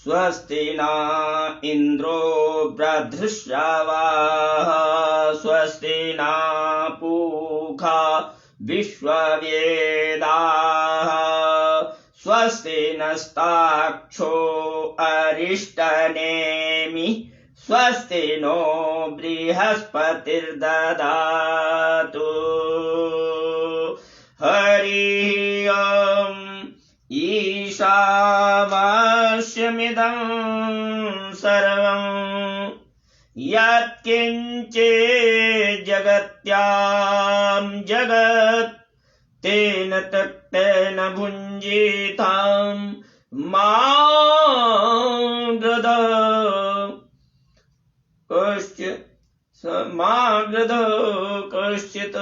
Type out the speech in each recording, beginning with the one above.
स्वस्ति न इन्द्रो वृद्धश्रवाः स्वस्ति न पूषा विश्ववेदाः स्वस्ति नस्ताक्षो अरिष्टनेमि स्वस्ति नो बृहस्पतिर्ददातु। हरि ओम्। ईशावास्यमिदं सर्वं यत्किञ्चित् जगत्यां जगत् तेन त्यक्तेन भुञ्जीतं मा गृध कश्चित्।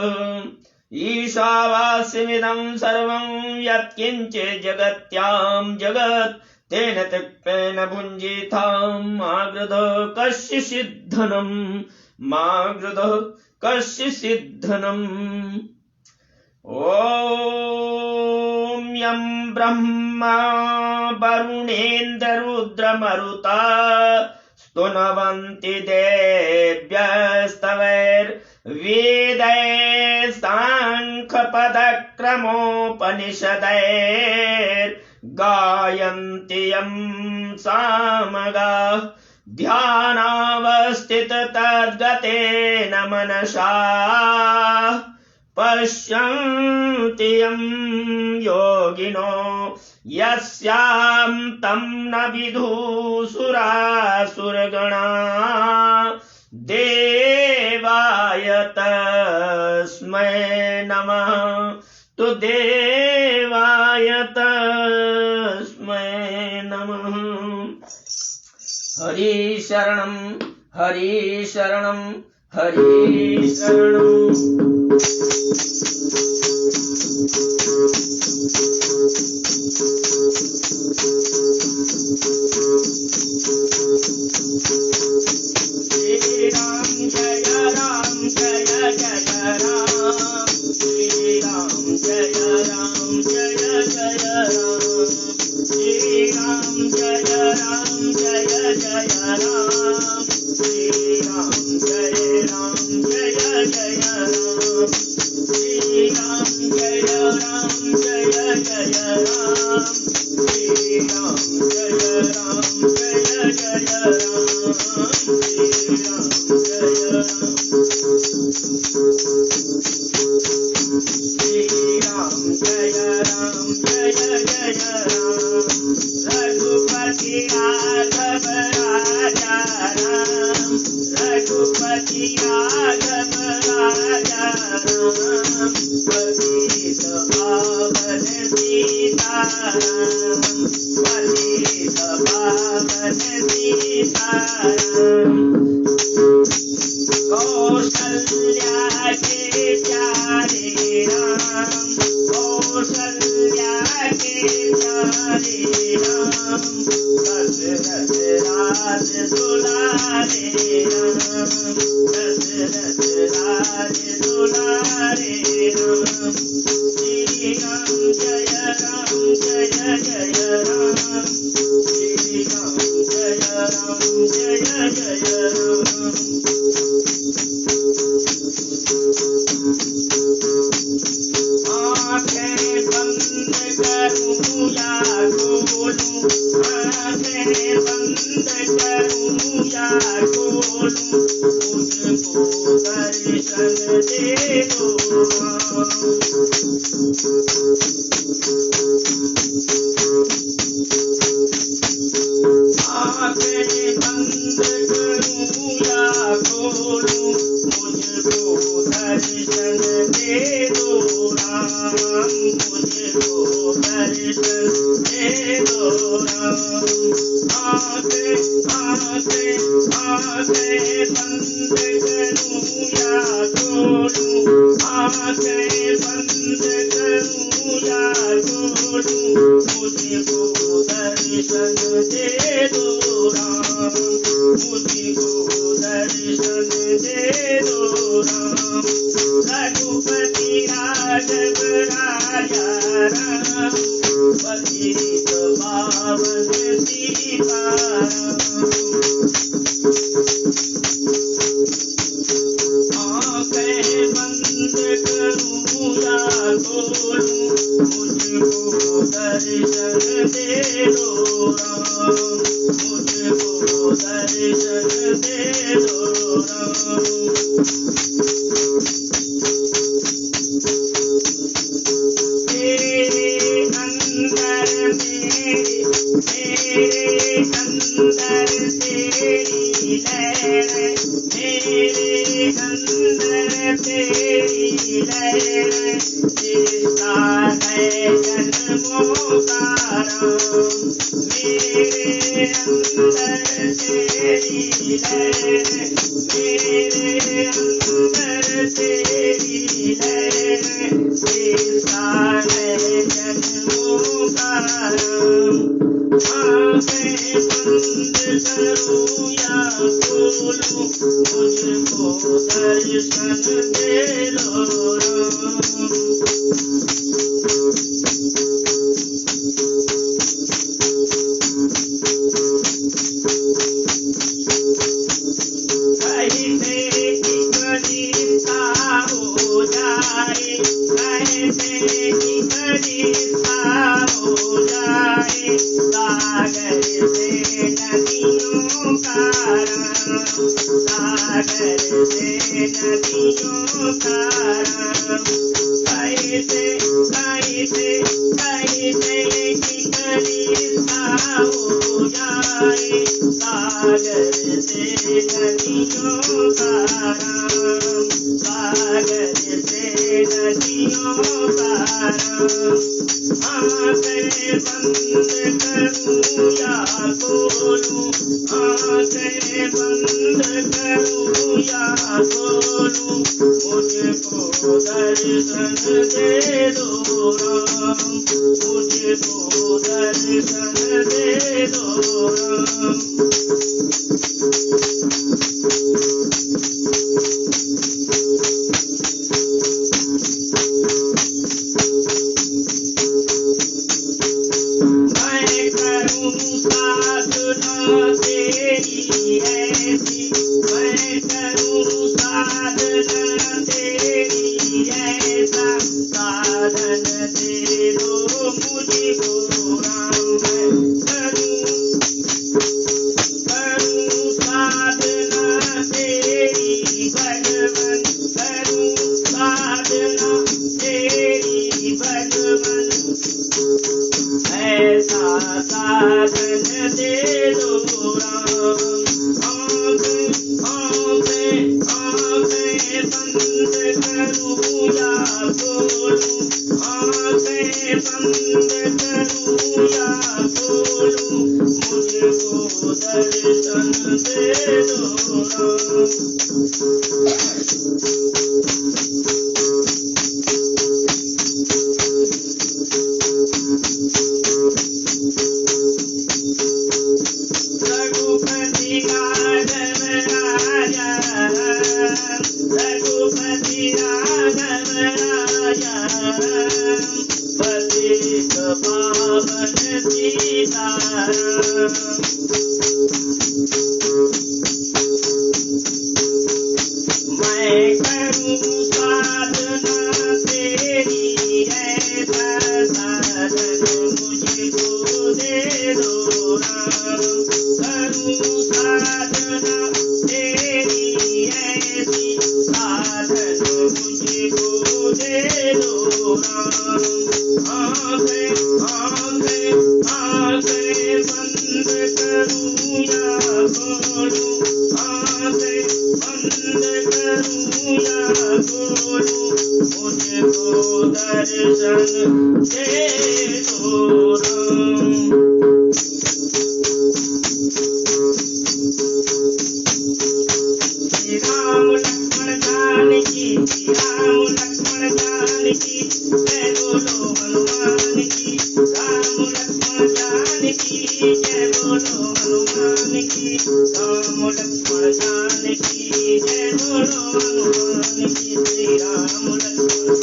ईशावास्यमिदं सर्वं यत्किञ्चित् जगत्यां जगत् तेन त्यक्तेन भुञ्जीतं मा गृध कश्चित् धनं मा गृध कश्चित् धनम्। ॐ यं ब्रह्मा वरुणेन्द्ररुद्रमरुता स्तुवन्ति देव्यस्तवैर्वेदैः साङ्ख्यपदक्रमोपनिषदैर्गायन्ति यं सामगाः ध्यानावस्थिततद्गतेन मनसा पश्यन्ति यं योगिनो यस्यां तं न विदुषुरासुरगणा देवाय तस्मै नमः तु देवाय तस्मै नमः। हरि शरणं हरि शरणं हरि शरणं। श्री राम जय जय राम श्री राम जय जय राम श्री राम जय जय राम श्री राम जय जय राम श्री राम जय जय राम श्री राम जय जय राम श्री राम जय श्री राम जय जय राम रघुपति राघव राजा राम रघुपति राघव राजा राम पतित पावन सीताराम पतित पावन सीताराम। कौशल्या के प्यारे राम कौशल्या के प्यारे राम दशरथ राज दुलारे राम दशरथ राज दुलारे राम श्री राम जय जय राम श्री राम जय जय राम। आँखें बंद करूं या खोलूं आँखें बंद करूं या खोलूं मुझको दर्शन दे दो। आँखें बंद करूं या खोलूं मुझको दर्शन दे दो राम मुझको दर्शन दे दो राम। आँखें बंद करूं या खोलूं आँखें बंद करूं या खोलूं मुझको दर्शन दे दो राम मुझको दर्शन दे दो राम। रघुपति राघव राजा राम पतित पावन सीताराम। आँखें बंद करूं या खोलूं, मुझको दर्शन दे दो राम, मुझको दर्शन दे दो राम। मेरे अंदर तेरी लहर, मेरे अंदर तेरी लहर, जिसका है जन्मों का राम। मेरे अंदर तेरी लहर, मेरे अंदर तेरी लहर, जिसका है जन्मों का राम। आँखें बंद करूं या खोलूं, मुझको दर्शन दे दो राम। सागर से नदियों का राम, कैसे की करीसा हो जाए। सागर से नदियों का राम, सागर से नदियों का राम। आँखें बंद करूं या खोलूं, आँखें बंद करूं या खोलूं, मुझको दर्शन दे दो राम, मुझको दर्शन दे दो राम। मैं करूं साधना तेरी ऐसी, मैं करूं साधना तेरी ऐसा, साधन दे दो मुझको राम। करूं साधना तेरी भगवन, करूं साधना तेरी भगवन, ऐसा साधन दे दो राम। आँखें बंद करूं या खोलूं, आँखें बंद करूं या खोलूं, मुझको दर्शन दे दो राम। रघुपति राघव राजा, रघुपति राघव राजा, पतित पावन सीताराम। मैं करूं साधना तेरी ऐसा, साधन मुझको दे दो राम। करूं साधना तेरी ऐसी, साधन मुझको दे दो राम। आँखें बंद करूं या खोलूं, आँखें बंद करूं या खोलूं, मुझको दर्शन दे दो राम। श्री राम लक्ष्मण जानकी, श्री राम लक्ष्मण जानकी, जय बोलो हनुमान की। राम लक्ष्मण जानकी, जय बोलो हनुमान की। राम लक्ष्मण जानकी, जय बोलो हनुमान की। श्री राम लक्ष्मण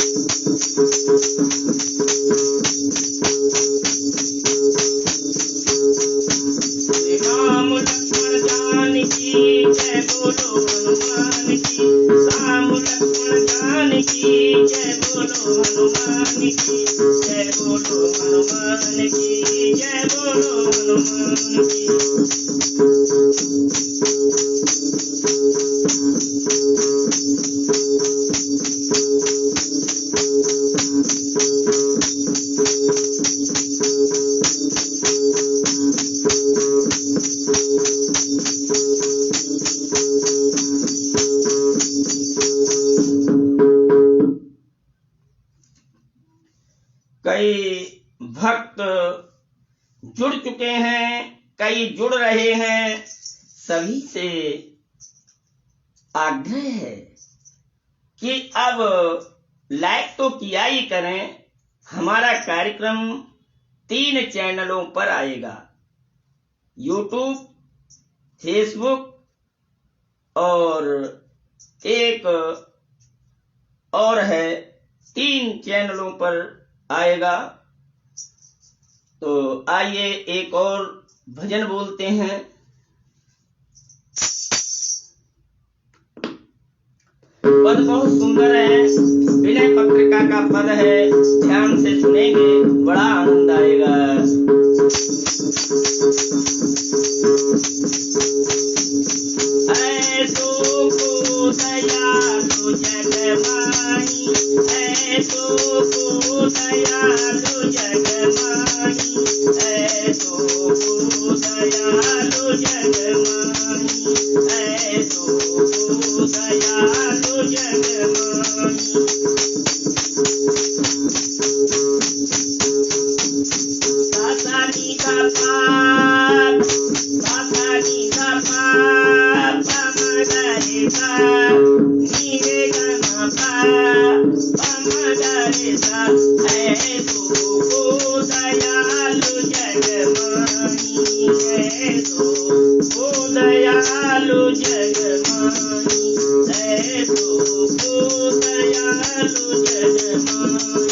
बोलो हनुमान की जय बोलो हनुमान की। कई भक्त जुड़ चुके हैं, कई जुड़ रहे हैं, सभी से आग्रह है कि अब लाइक तो किया ही करें। हमारा कार्यक्रम 3 चैनलों पर आएगा, यूट्यूब, फेसबुक और एक और है, 3 चैनलों पर आएगा। तो आइए एक और भजन बोलते हैं। पद बहुत सुंदर है, विनय पत्रिका का पद है, ध्यान से सुनेंगे बड़ा आनंद आएगा। ऐसो को दयालु जगमाई, ऐसो को दयालु जगमाई, ऐसो को दयालु जगमाई, ऐसो को दयालु जगमाई। सासानी का पाप, सासानी का पाप, पमगरे सा, नीरे गमा पाप, पमगरे सा। ऐसो को दयालु जगमाई, ऐसो को दयालु जगमाई, ऐसो को दयालु जगमाई।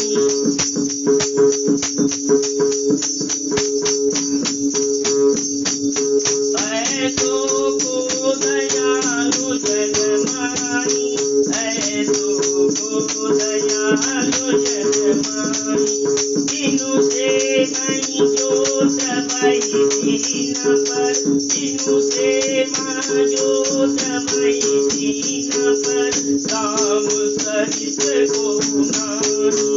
ऐसो को दयालु जगमाई, ऐसो को दयालु जगमाई। दिनु से मई जोत भई दीन पर, दिनु से मई जोत भई दीन पर, राम सरिस को नानी,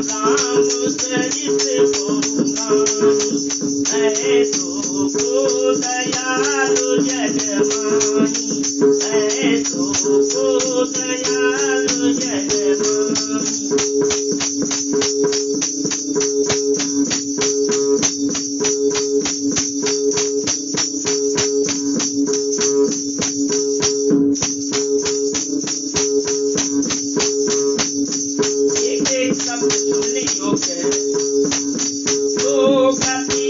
राम सरिस को नानी। ऐसो को दयालु जगमाई, ऐसो को दयालु जगमाई। एक शब्द सुनने योग्य है। जो गति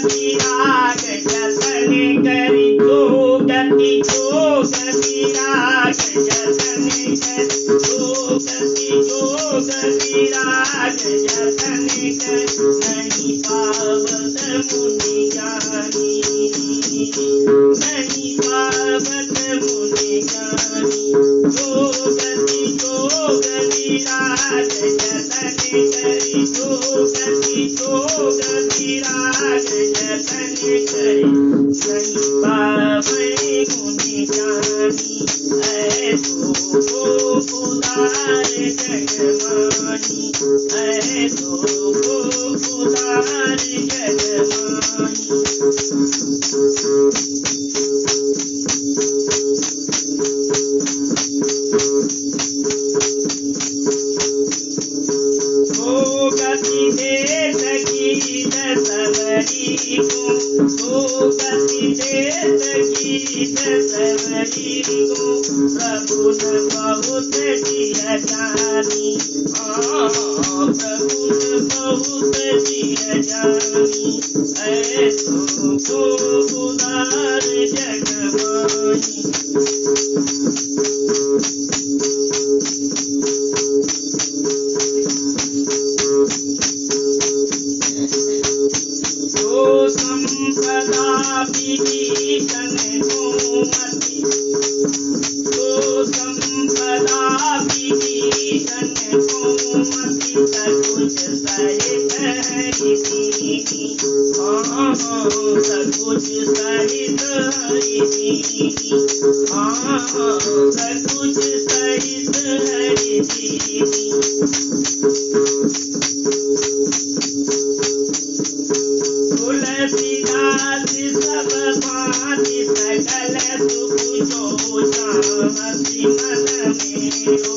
विराग जतन करी, जो गति विराग जतन करी, जो गति विराग जतन करी। नहीं पावत मुनि ज्ञानी, नहीं पावत मुनि ज्ञानी। जो गति विराग जतन करी, जो गति विराग जतन करी। नहीं पावे मुनि ज्ञानी, ऐसो को उदार जगमाई, ऐसो को उदार जगमाई। ओ गति दे सकी दसवरी को, ओ गति दे सकी दसवरी को। प्रभु न बहुत जिया जानी, प्रभु न बहुत जिया जानी। ऐसो को उदार जगमाई। जो संपदा विभीषण गोमति, जो संपदा विभीषण गोमति। सकुच सहित हरि दीनी, हाँ सकुच सहित हरि दीनी, हाँ सकुच सहित हरि दीनी। तुलसीदास सब भांति सकल सुख जोचासी मन मेरो,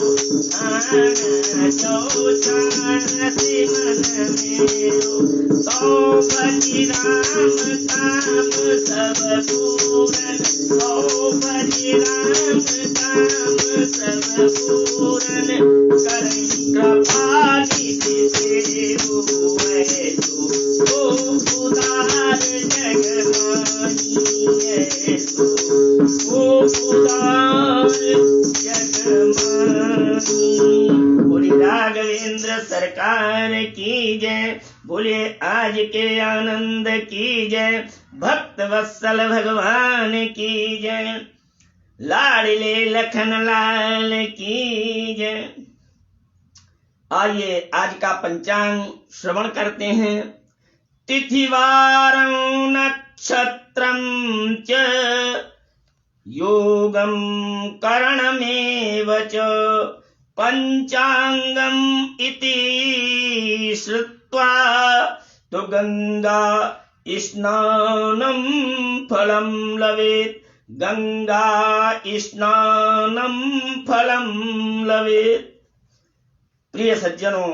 जोचासी मन मेरो। सौपति राम काम सब पूरन, सौपति राम काम सब पूरन, करै कृपा निधि सेवु ऐसु उदार जगमानी, ऐसु उदार जगमानी। बोले राघवेंद्र सरकार की जय, बोले आज के आनंद की जय, भक्त वत्सल भगवान की जय, लाडले लखन लाल की जय। आइए आज का पंचांग श्रवण करते हैं। तिथिवारं नक्षत्रं च योगं करणमेव च पंचांगम इति श्रुत्वा तो गंगा स्नानं फलं लवेत्, गंगा स्नानं फलं लवेत्। प्रिय सज्जनों,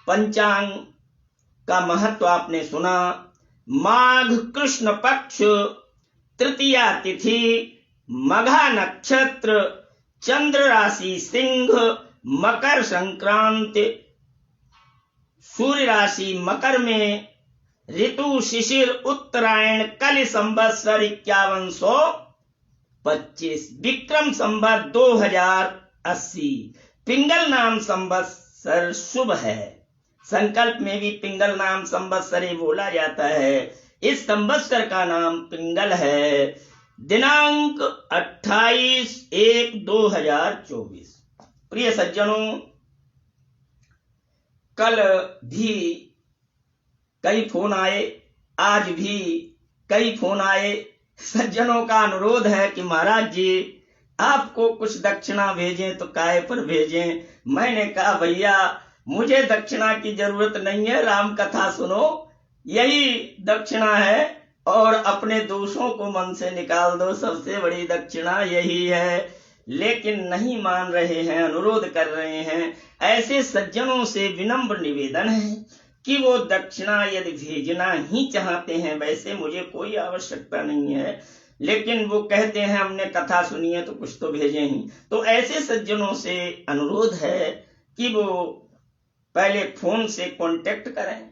पंचांग का महत्व आपने सुना। माघ कृष्ण पक्ष तृतीया तिथि, मघा नक्षत्र, चंद्र राशि सिंह, मकर संक्रांति, सूर्य राशि मकर में, ऋतु शिशिर, उत्तरायण, कल संवत्सर 5125, विक्रम संवत 2080, पिंगल नाम संवत्सर शुभ है। संकल्प में भी पिंगल नाम संवत्सर बोला जाता है। इस संवत्सर का नाम पिंगल है। दिनांक 28/1/2024। प्रिय सज्जनों, कल भी कई फोन आए, आज भी कई फोन आए। सज्जनों का अनुरोध है कि महाराज जी आपको कुछ दक्षिणा भेजें तो काहे पर भेजें। मैंने कहा भैया मुझे दक्षिणा की जरूरत नहीं है, राम कथा सुनो, यही दक्षिणा है, और अपने दोषों को मन से निकाल दो, सबसे बड़ी दक्षिणा यही है। लेकिन नहीं मान रहे हैं, अनुरोध कर रहे हैं। ऐसे सज्जनों से विनम्र निवेदन है कि वो दक्षिणा यदि भेजना ही चाहते हैं, वैसे मुझे कोई आवश्यकता नहीं है, लेकिन वो कहते हैं हमने कथा सुनी है तो कुछ तो भेजें ही। तो ऐसे सज्जनों से अनुरोध है कि वो पहले फोन से कांटेक्ट करें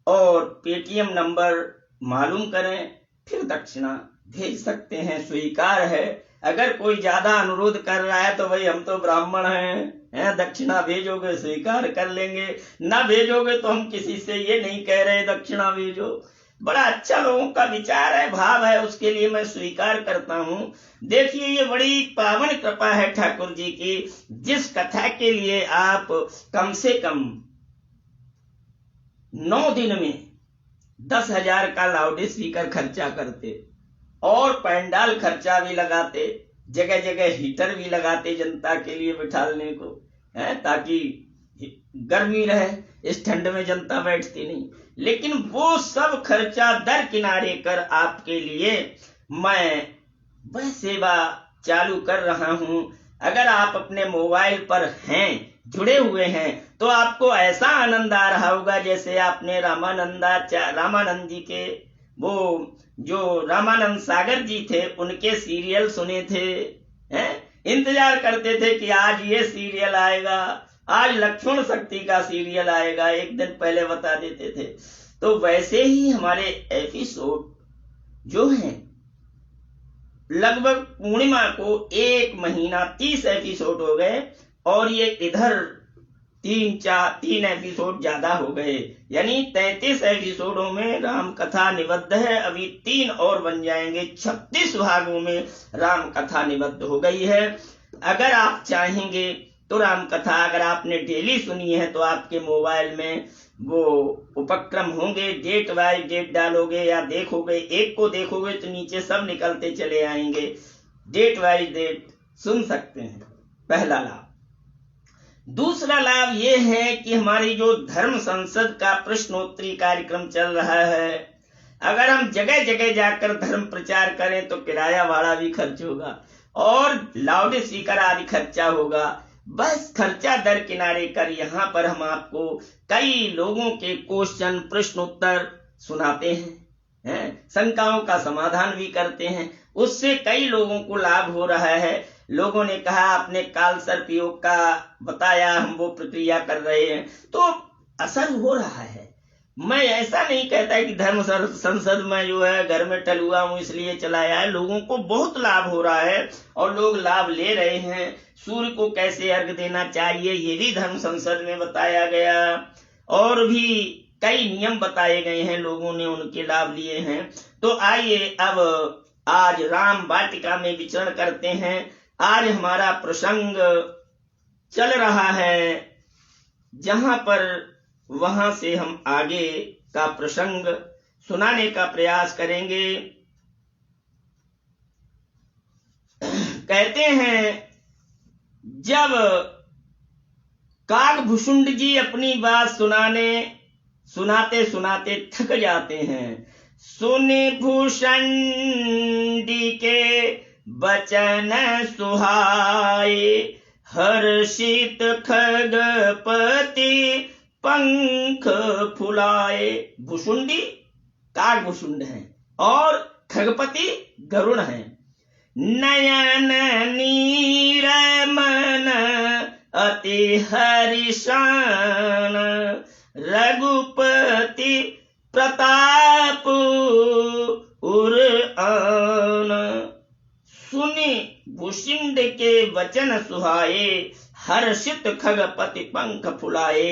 और पेटीएम नंबर मालूम करें, फिर दक्षिणा भेज सकते हैं, स्वीकार है। अगर कोई ज्यादा अनुरोध कर रहा है तो भाई हम तो ब्राह्मण हैं, दक्षिणा भेजोगे स्वीकार कर लेंगे, ना भेजोगे तो हम किसी से ये नहीं कह रहे दक्षिणा भेजो। बड़ा अच्छा लोगों का विचार है, भाव है, उसके लिए मैं स्वीकार करता हूँ। देखिए ये बड़ी पावन कृपा है ठाकुर जी की, जिस कथा के लिए आप कम से कम 9 दिन में 10,000 का लाउड स्पीकर खर्चा करते और पंडाल खर्चा भी लगाते, जगह जगह हीटर भी लगाते जनता के लिए बिठाने को, ताकि गर्मी रहे, इस ठंड में जनता बैठती नहीं। लेकिन वो सब खर्चा दरकिनारे कर आपके लिए मैं वह सेवा चालू कर रहा हूं। अगर आप अपने मोबाइल पर हैं, जुड़े हुए हैं, तो आपको ऐसा आनंद आ रहा होगा जैसे आपने रामानंद जी के, वो जो रामानंद सागर जी थे उनके सीरियल सुने थे, इंतजार करते थे कि आज ये सीरियल आएगा, आज लक्ष्मण शक्ति का सीरियल आएगा, एक दिन पहले बता देते थे। तो वैसे ही हमारे एपिसोड जो हैं, लगभग पूर्णिमा को 1 महीना 30 एपिसोड हो गए, और ये इधर 3 एपिसोड ज्यादा हो गए, यानी 33 एपिसोडों में राम कथा निबद्ध है। अभी 3 और बन जाएंगे, 36 भागों में राम कथा निबद्ध हो गई है। अगर आप चाहेंगे तो राम कथा अगर आपने डेली सुनी है तो आपके मोबाइल में वो उपक्रम होंगे, डेट वाइज डेट डालोगे या देखोगे, एक को देखोगे तो नीचे सब निकलते चले आएंगे, डेट वाइज डेट सुन सकते हैं। पहला लाभ। दूसरा लाभ ये है कि हमारी जो धर्म संसद का प्रश्नोत्तरी कार्यक्रम चल रहा है, अगर हम जगह जगह जाकर धर्म प्रचार करें तो किराया भाड़ा भी खर्च होगा और लाउड स्पीकर आदि खर्चा होगा। बस खर्चा दरकिनारे कर यहाँ पर हम आपको कई लोगों के क्वेश्चन प्रश्नोत्तर सुनाते हैं, शंकाओं का समाधान भी करते हैं। उससे कई लोगों को लाभ हो रहा है। लोगों ने कहा आपने काल सर्प योग का बताया, हम वो प्रक्रिया कर रहे हैं, तो असर हो रहा है। मैं ऐसा नहीं कहता कि धर्म संसद में जो है घर में टलुआ हूं इसलिए चलाया है, लोगों को बहुत लाभ हो रहा है और लोग लाभ ले रहे हैं। सूर्य को कैसे अर्घ देना चाहिए ये भी धर्म संसद में बताया गया और भी कई नियम बताए गए हैं, लोगों ने उनके लाभ लिए हैं। तो आइए अब आज राम वाटिका में विचरण करते हैं। आज हमारा प्रसंग चल रहा है जहां पर, वहां से हम आगे का प्रसंग सुनाने का प्रयास करेंगे। कहते हैं जब काकभूषुंड जी अपनी बात सुनाते सुनाते थक जाते हैं, सुने भूषुंडी के बचन सुहाए, हर्षित खगपति पंख फुलाए। भूषुंडी काकभूषुंड हैं और खगपति गरुड़ हैं। नयन नीरमन अति हरिशान, रघुपति प्रताप उर आन। सुनि भूषुंड के वचन सुहाए, हर्षित खगपति पंख फुलाए।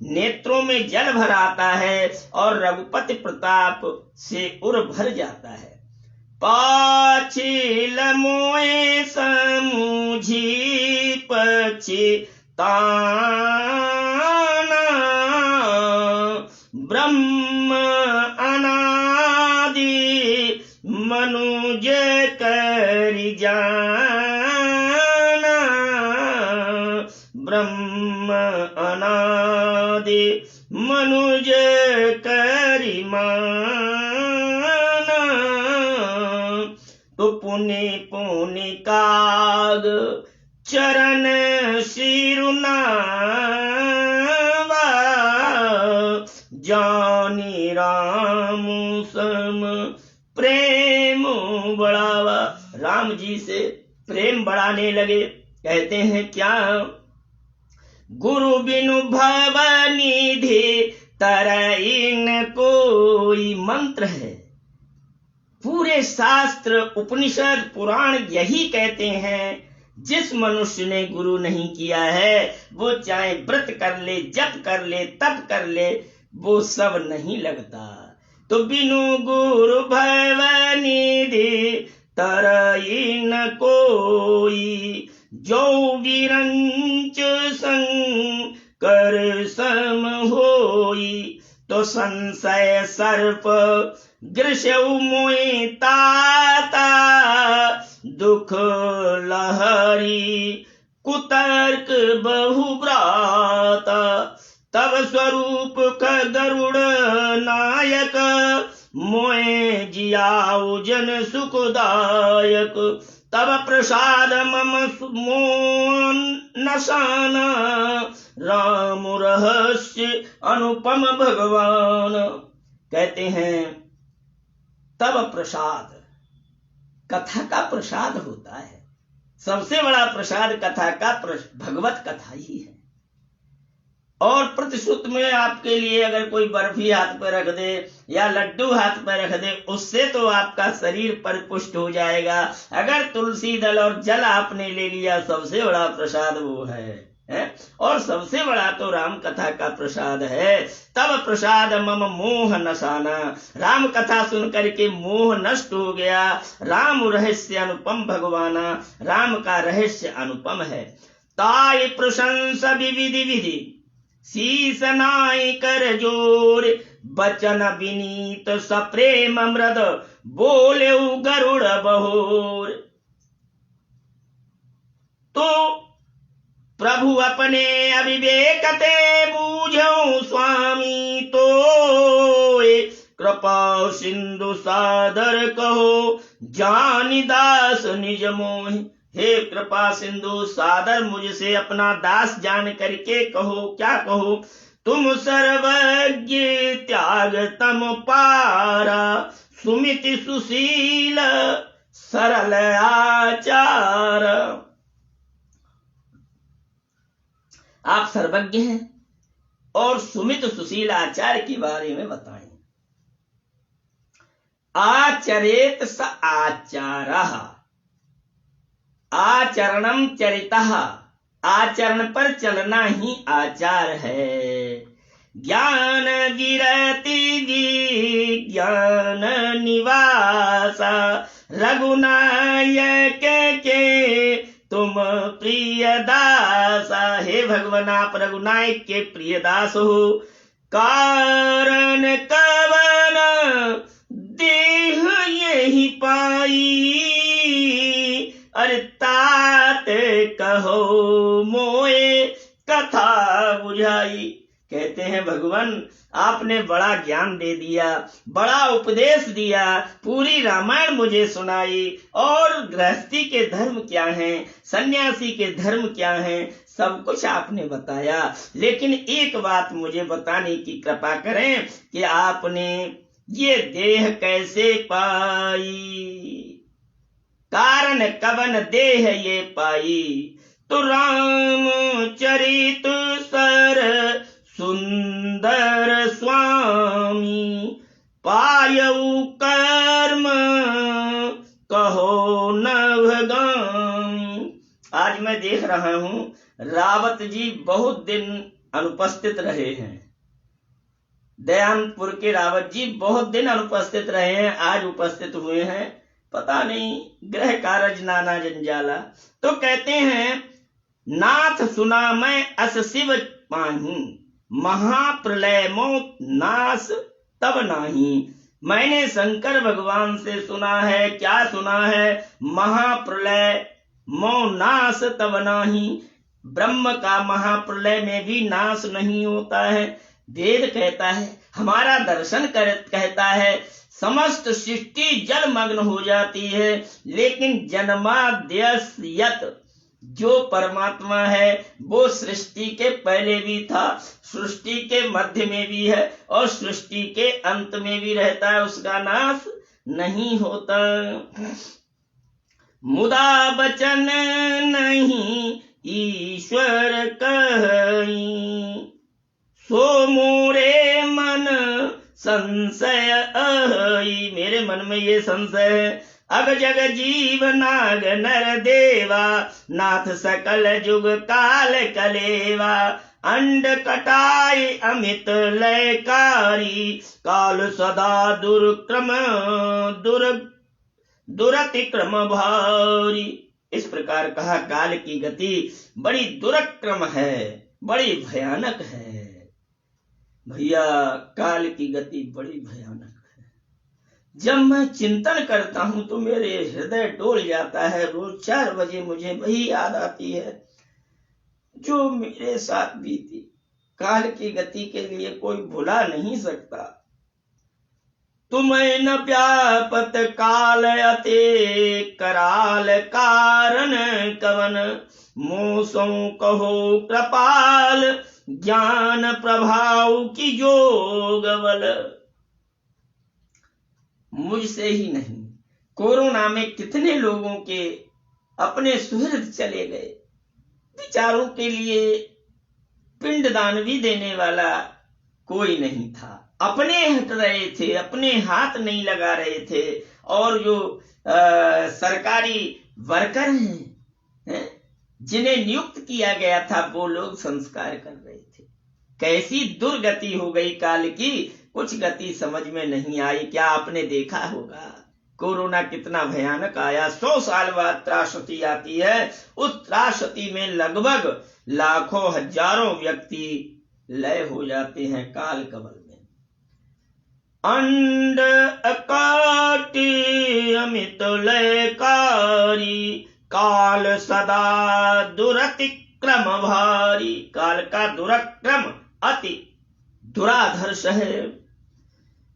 नेत्रों में जल भर आता है और रघुपति प्रताप से उर भर जाता है। पाछिल मोए समूझी पछिताना, ब्रह्म अनादि मनुज करि जाना, ब्रह्म अनादि मनुज करि माना। तो पुनि पुनि काग चरण सिरुनावा, जानी राम सम प्रेम बढ़ावा। राम जी से प्रेम बढ़ाने लगे। कहते हैं क्या, गुरु बिनु भवनिधि तरई न कोई मंत्र है। पूरे शास्त्र उपनिषद पुराण यही कहते हैं, जिस मनुष्य ने गुरु नहीं किया है वो चाहे व्रत कर ले, जप कर ले, तप कर ले, वो सब नहीं लगता। तो बिनु गुरु भवनिधि तरई न कोई, जो विरंच संकर सम होई। तो संशय सर्प गृशौ मोहि ताता, दुख लहरी कुतर्क बहुव्राता। तब स्वरूप गरुड़ नायक, मोए जियाऊ जन सुखदायक। तब प्रसाद मम मोन नशाना, राम रहस्य अनुपम भगवान। कहते हैं तब प्रसाद, कथा का प्रसाद होता है। सबसे बड़ा प्रसाद कथा का भगवत कथा ही है। और प्रतिश्रुत में आपके लिए अगर कोई बर्फी हाथ पर रख दे या लड्डू हाथ पर रख दे, उससे तो आपका शरीर परिपुष्ट हो जाएगा। अगर तुलसी दल और जल आपने ले लिया, सबसे बड़ा प्रसाद वो है। और सबसे बड़ा तो राम कथा का प्रसाद है। तब प्रसाद मम मोह नशाना, राम कथा सुन करके मोह नष्ट हो गया। राम रहस्य अनुपम भगवाना, राम का रहस्य अनुपम है। ताय प्रशंस विविधि विधि शीस नाय कर जोर बचन विनीत सप्रेम मृद बोले गरुड़ बहोर। तो प्रभु अपने अविवेक ते बूझो स्वामी तो कृपा सिंधु सादर कहो जानि दास निज मोहि। हे कृपा सिंधु सादर मुझसे अपना दास जान करके कहो। क्या कहो? तुम सर्वज्ञ त्याग तम पारा सुमिति सुशील सरल आचार। आप सर्वज्ञ हैं और सुमित सुशील आचार के बारे में बताएं। आचरेत स आचारः आचरणम चरितः। आचरण पर चलना ही आचार है। ज्ञान विरति ज्ञान निवास रघुनायक के तुम प्रिय दास। हे भगवान आप रघुनायक के प्रिय दास हो। कारण कवन देह यही पाई अरे तात कहो मोए कथा बुझाई। कहते हैं भगवान आपने बड़ा ज्ञान दे दिया, बड़ा उपदेश दिया, पूरी रामायण मुझे सुनाई और गृहस्थी के धर्म क्या हैं, सन्यासी के धर्म क्या हैं, सब कुछ आपने बताया। लेकिन एक बात मुझे बताने की कृपा करें कि आपने ये देह कैसे पाई, कारण कवन देह ये पाई। तो राम चरित सर सुंदर स्वामी पायऊ कर्म कहो नवगामी। आज मैं देख रहा हूं रावत जी बहुत दिन अनुपस्थित रहे हैं। दयानपुर के रावत जी बहुत दिन अनुपस्थित रहे हैं, आज उपस्थित हुए हैं। पता नहीं ग्रह कारज नाना जंजाला। तो कहते हैं नाथ सुना मैं अस शिव पाही महाप्रलय मौत नाश तब नाही। मैंने शंकर भगवान से सुना है, क्या सुना है? महाप्रलय मौ नाश तब नाही। ब्रह्म का महाप्रलय में भी नाश नहीं होता है। वेद कहता है, हमारा दर्शन कहता है समस्त सृष्टि जल मग्न हो जाती है, लेकिन जन्माद्यस्यत जो परमात्मा है वो सृष्टि के पहले भी था, सृष्टि के मध्य में भी है और सृष्टि के अंत में भी रहता है, उसका नाश नहीं होता। मुदा बचन नहीं ईश्वर कहीं सो मोरे मन संशय अहि। मेरे मन में ये संशय है, अग जग जीव नाग नर देवा नाथ सकल जुग काल कलेवा। अंड कटाई अमित लयकारी काल सदा दुरतिक्रम भारी। इस प्रकार कहा काल की गति बड़ी दुरक्रम है, बड़ी भयानक है। भैया काल की गति बड़ी भयानक है। जब मैं चिंतन करता हूं तो मेरे हृदय डोल जाता है। रोज 4 बजे मुझे वही याद आती है जो मेरे साथ बीती। काल की गति के लिए कोई भुला नहीं सकता। तुम्हें न व्यापत काल अते कराल कारण कवन मोसों कहो कृपाल ज्ञान प्रभाव की जोगबल। मुझसे ही नहीं, कोरोना में कितने लोगों के अपने सुहृद चले गए। विचारों के लिए पिंडदान भी देने वाला कोई नहीं था। अपने हट रहे थे, अपने हाथ नहीं लगा रहे थे। और जो सरकारी वर्कर हैं जिन्हें नियुक्त किया गया था वो लोग संस्कार कर रहे थे। कैसी दुर्गति हो गई काल की, कुछ गति समझ में नहीं आई। क्या आपने देखा होगा कोरोना कितना भयानक आया। 100 साल बाद त्रासदी आती है। उस त्रासदी में लगभग लाखों हजारों व्यक्ति लय हो जाते हैं काल कवल में। अंड अकाटी अमित लयकारी, काल सदा दुरतिक्रम भारी। काल का दुरक्रम अति दुराधर्ष है।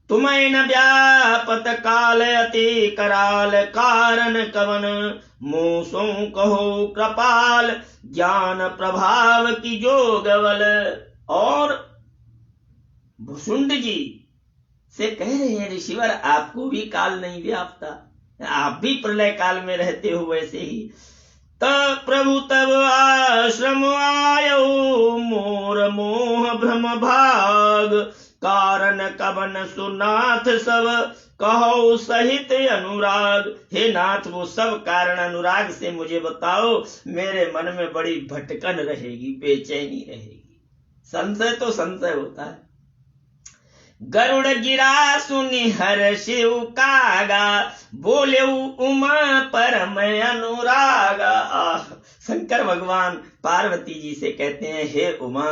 तुम्हें न व्यापत काल अति कराल, कारण कवन मोसों कहो कृपाल, ज्ञान प्रभाव की जोगवल। और भुसुंड जी से कह रहे हैं ऋषिवर आपको भी काल नहीं व्यापता, आप भी प्रलय काल में रहते हो वैसे ही। तब प्रभु तब आश्रम आयो, मोर मोह भ्रम भाग, कारण कवन सुनाथ सब कहो सहित अनुराग। हे नाथ वो सब कारण अनुराग से मुझे बताओ, मेरे मन में बड़ी भटकन रहेगी, बेचैनी रहेगी। संशय तो संशय होता है। गरुड़ गिरा सुनि हर्षिउ कागा, बोले उमा परम अनुरागा। शंकर भगवान पार्वती जी से कहते हैं हे उमा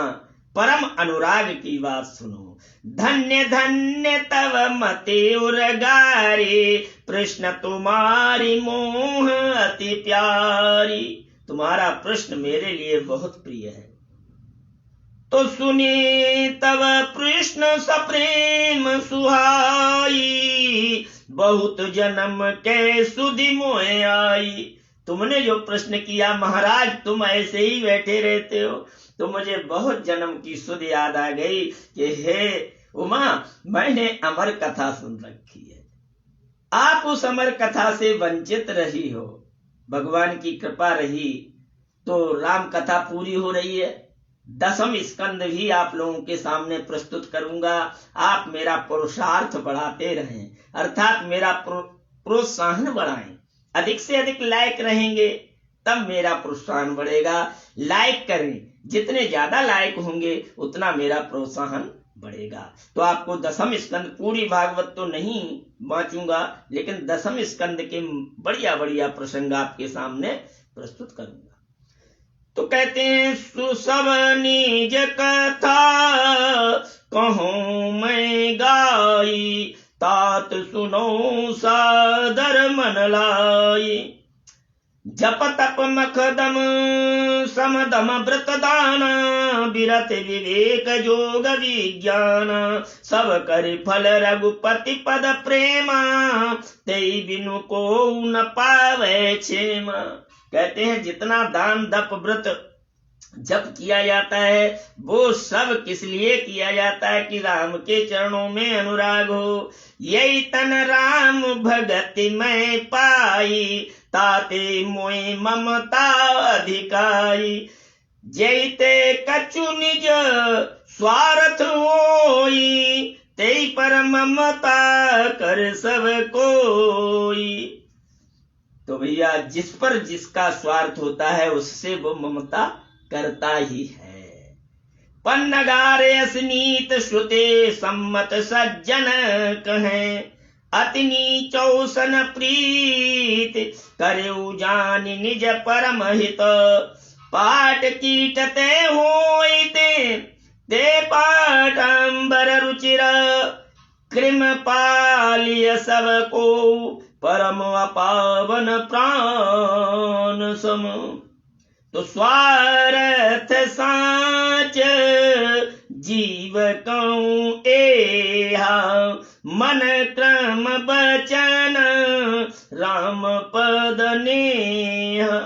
परम अनुराग की बात सुनो। धन्य धन्य तव मति उर्गारी, प्रश्न तुम्हारी मोह अति प्यारी। तुम्हारा प्रश्न मेरे लिए बहुत प्रिय है। तो सुनी तब प्रश्न सप्रेम सुहाई, बहुत जन्म के सुधि मोहे आई। तुमने जो प्रश्न किया महाराज, तुम ऐसे ही बैठे रहते हो तो मुझे बहुत जन्म की सुध याद आ गई कि हे उमा मैंने अमर कथा सुन रखी है। आप उस अमर कथा से वंचित रही हो, भगवान की कृपा रही तो राम कथा पूरी हो रही है। 10वें स्कंद भी आप लोगों के सामने प्रस्तुत करूंगा। आप मेरा पुरुषार्थ बढ़ाते रहें, अर्थात मेरा प्रोत्साहन बढ़ाएं। अधिक से अधिक लाइक रहेंगे तब मेरा प्रोत्साहन बढ़ेगा। लाइक करें, जितने ज्यादा लाइक होंगे उतना मेरा प्रोत्साहन बढ़ेगा। तो आपको 10वें स्कंद, पूरी भागवत तो नहीं बांचूंगा, लेकिन 10वें स्कंद के बढ़िया बढ़िया प्रसंग आपके सामने प्रस्तुत करूंगा। तो कहते हैं सुसब निज कथा कहूं मैं गाई, तात सुनो सादर मन लाई। जप तप मखदम समदम व्रत दान, विरत विवेक जोग विज्ञान। सब कर फल रघुपति पद प्रेमा, तेई बिनु को न पावे क्षेमा। कहते हैं जितना दान दप व्रत जप किया जाता है वो सब किस लिए किया जाता है कि राम के चरणों में अनुराग हो। यही तन राम भगति में पाई, ताते मोहि ममता अधिकारी। जैते कछु निज स्वार्थ होई, तेई पर ममता कर सब कोई। तो भैया जिस पर जिसका स्वार्थ होता है उससे वो ममता करता ही है। पन्नगारे असनीत श्रुते सम्मत सज्जन कहें, अति नीचौ सन प्रीत करेउ जानि निज परम हित। पाट कीटते होइते ते पाटंबर रुचिर, कृम पालिय सब को परम अपावन प्राण सम। तो स्वार्थ साच जीव कहूं एहा, मन क्रम बचन राम पद नेहा।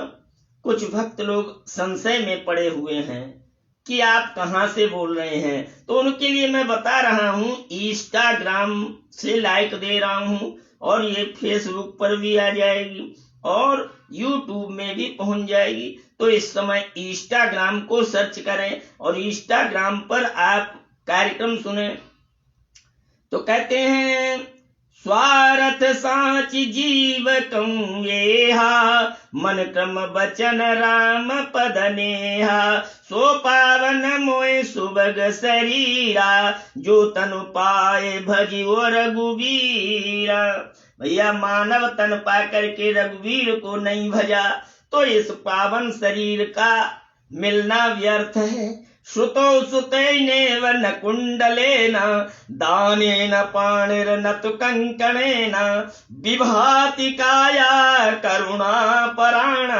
कुछ भक्त लोग संशय में पड़े हुए हैं कि आप कहां से बोल रहे हैं, तो उनके लिए मैं बता रहा हूं। इंस्टाग्राम से लाइक दे रहा हूं और ये फेसबुक पर भी आ जाएगी और यूट्यूब में भी पहुंच जाएगी। तो इस समय इंस्टाग्राम को सर्च करें और इंस्टाग्राम पर आप कार्यक्रम सुने। तो कहते हैं स्वार्थ साच जीव कहूं एहा, मन क्रम बचन राम पद नेहा। सो पावन मोय सुबग शरीरा, जो तनु पाए भजियो रघुबीरा। भैया मानव तन पा करके रघुवीर को नहीं भजा तो इस पावन शरीर का मिलना व्यर्थ है। श्रुतो सुतेनेव न कुंडलेन दानेन पाणिर्न तु कंकणेन विभाति काया करुणा पराण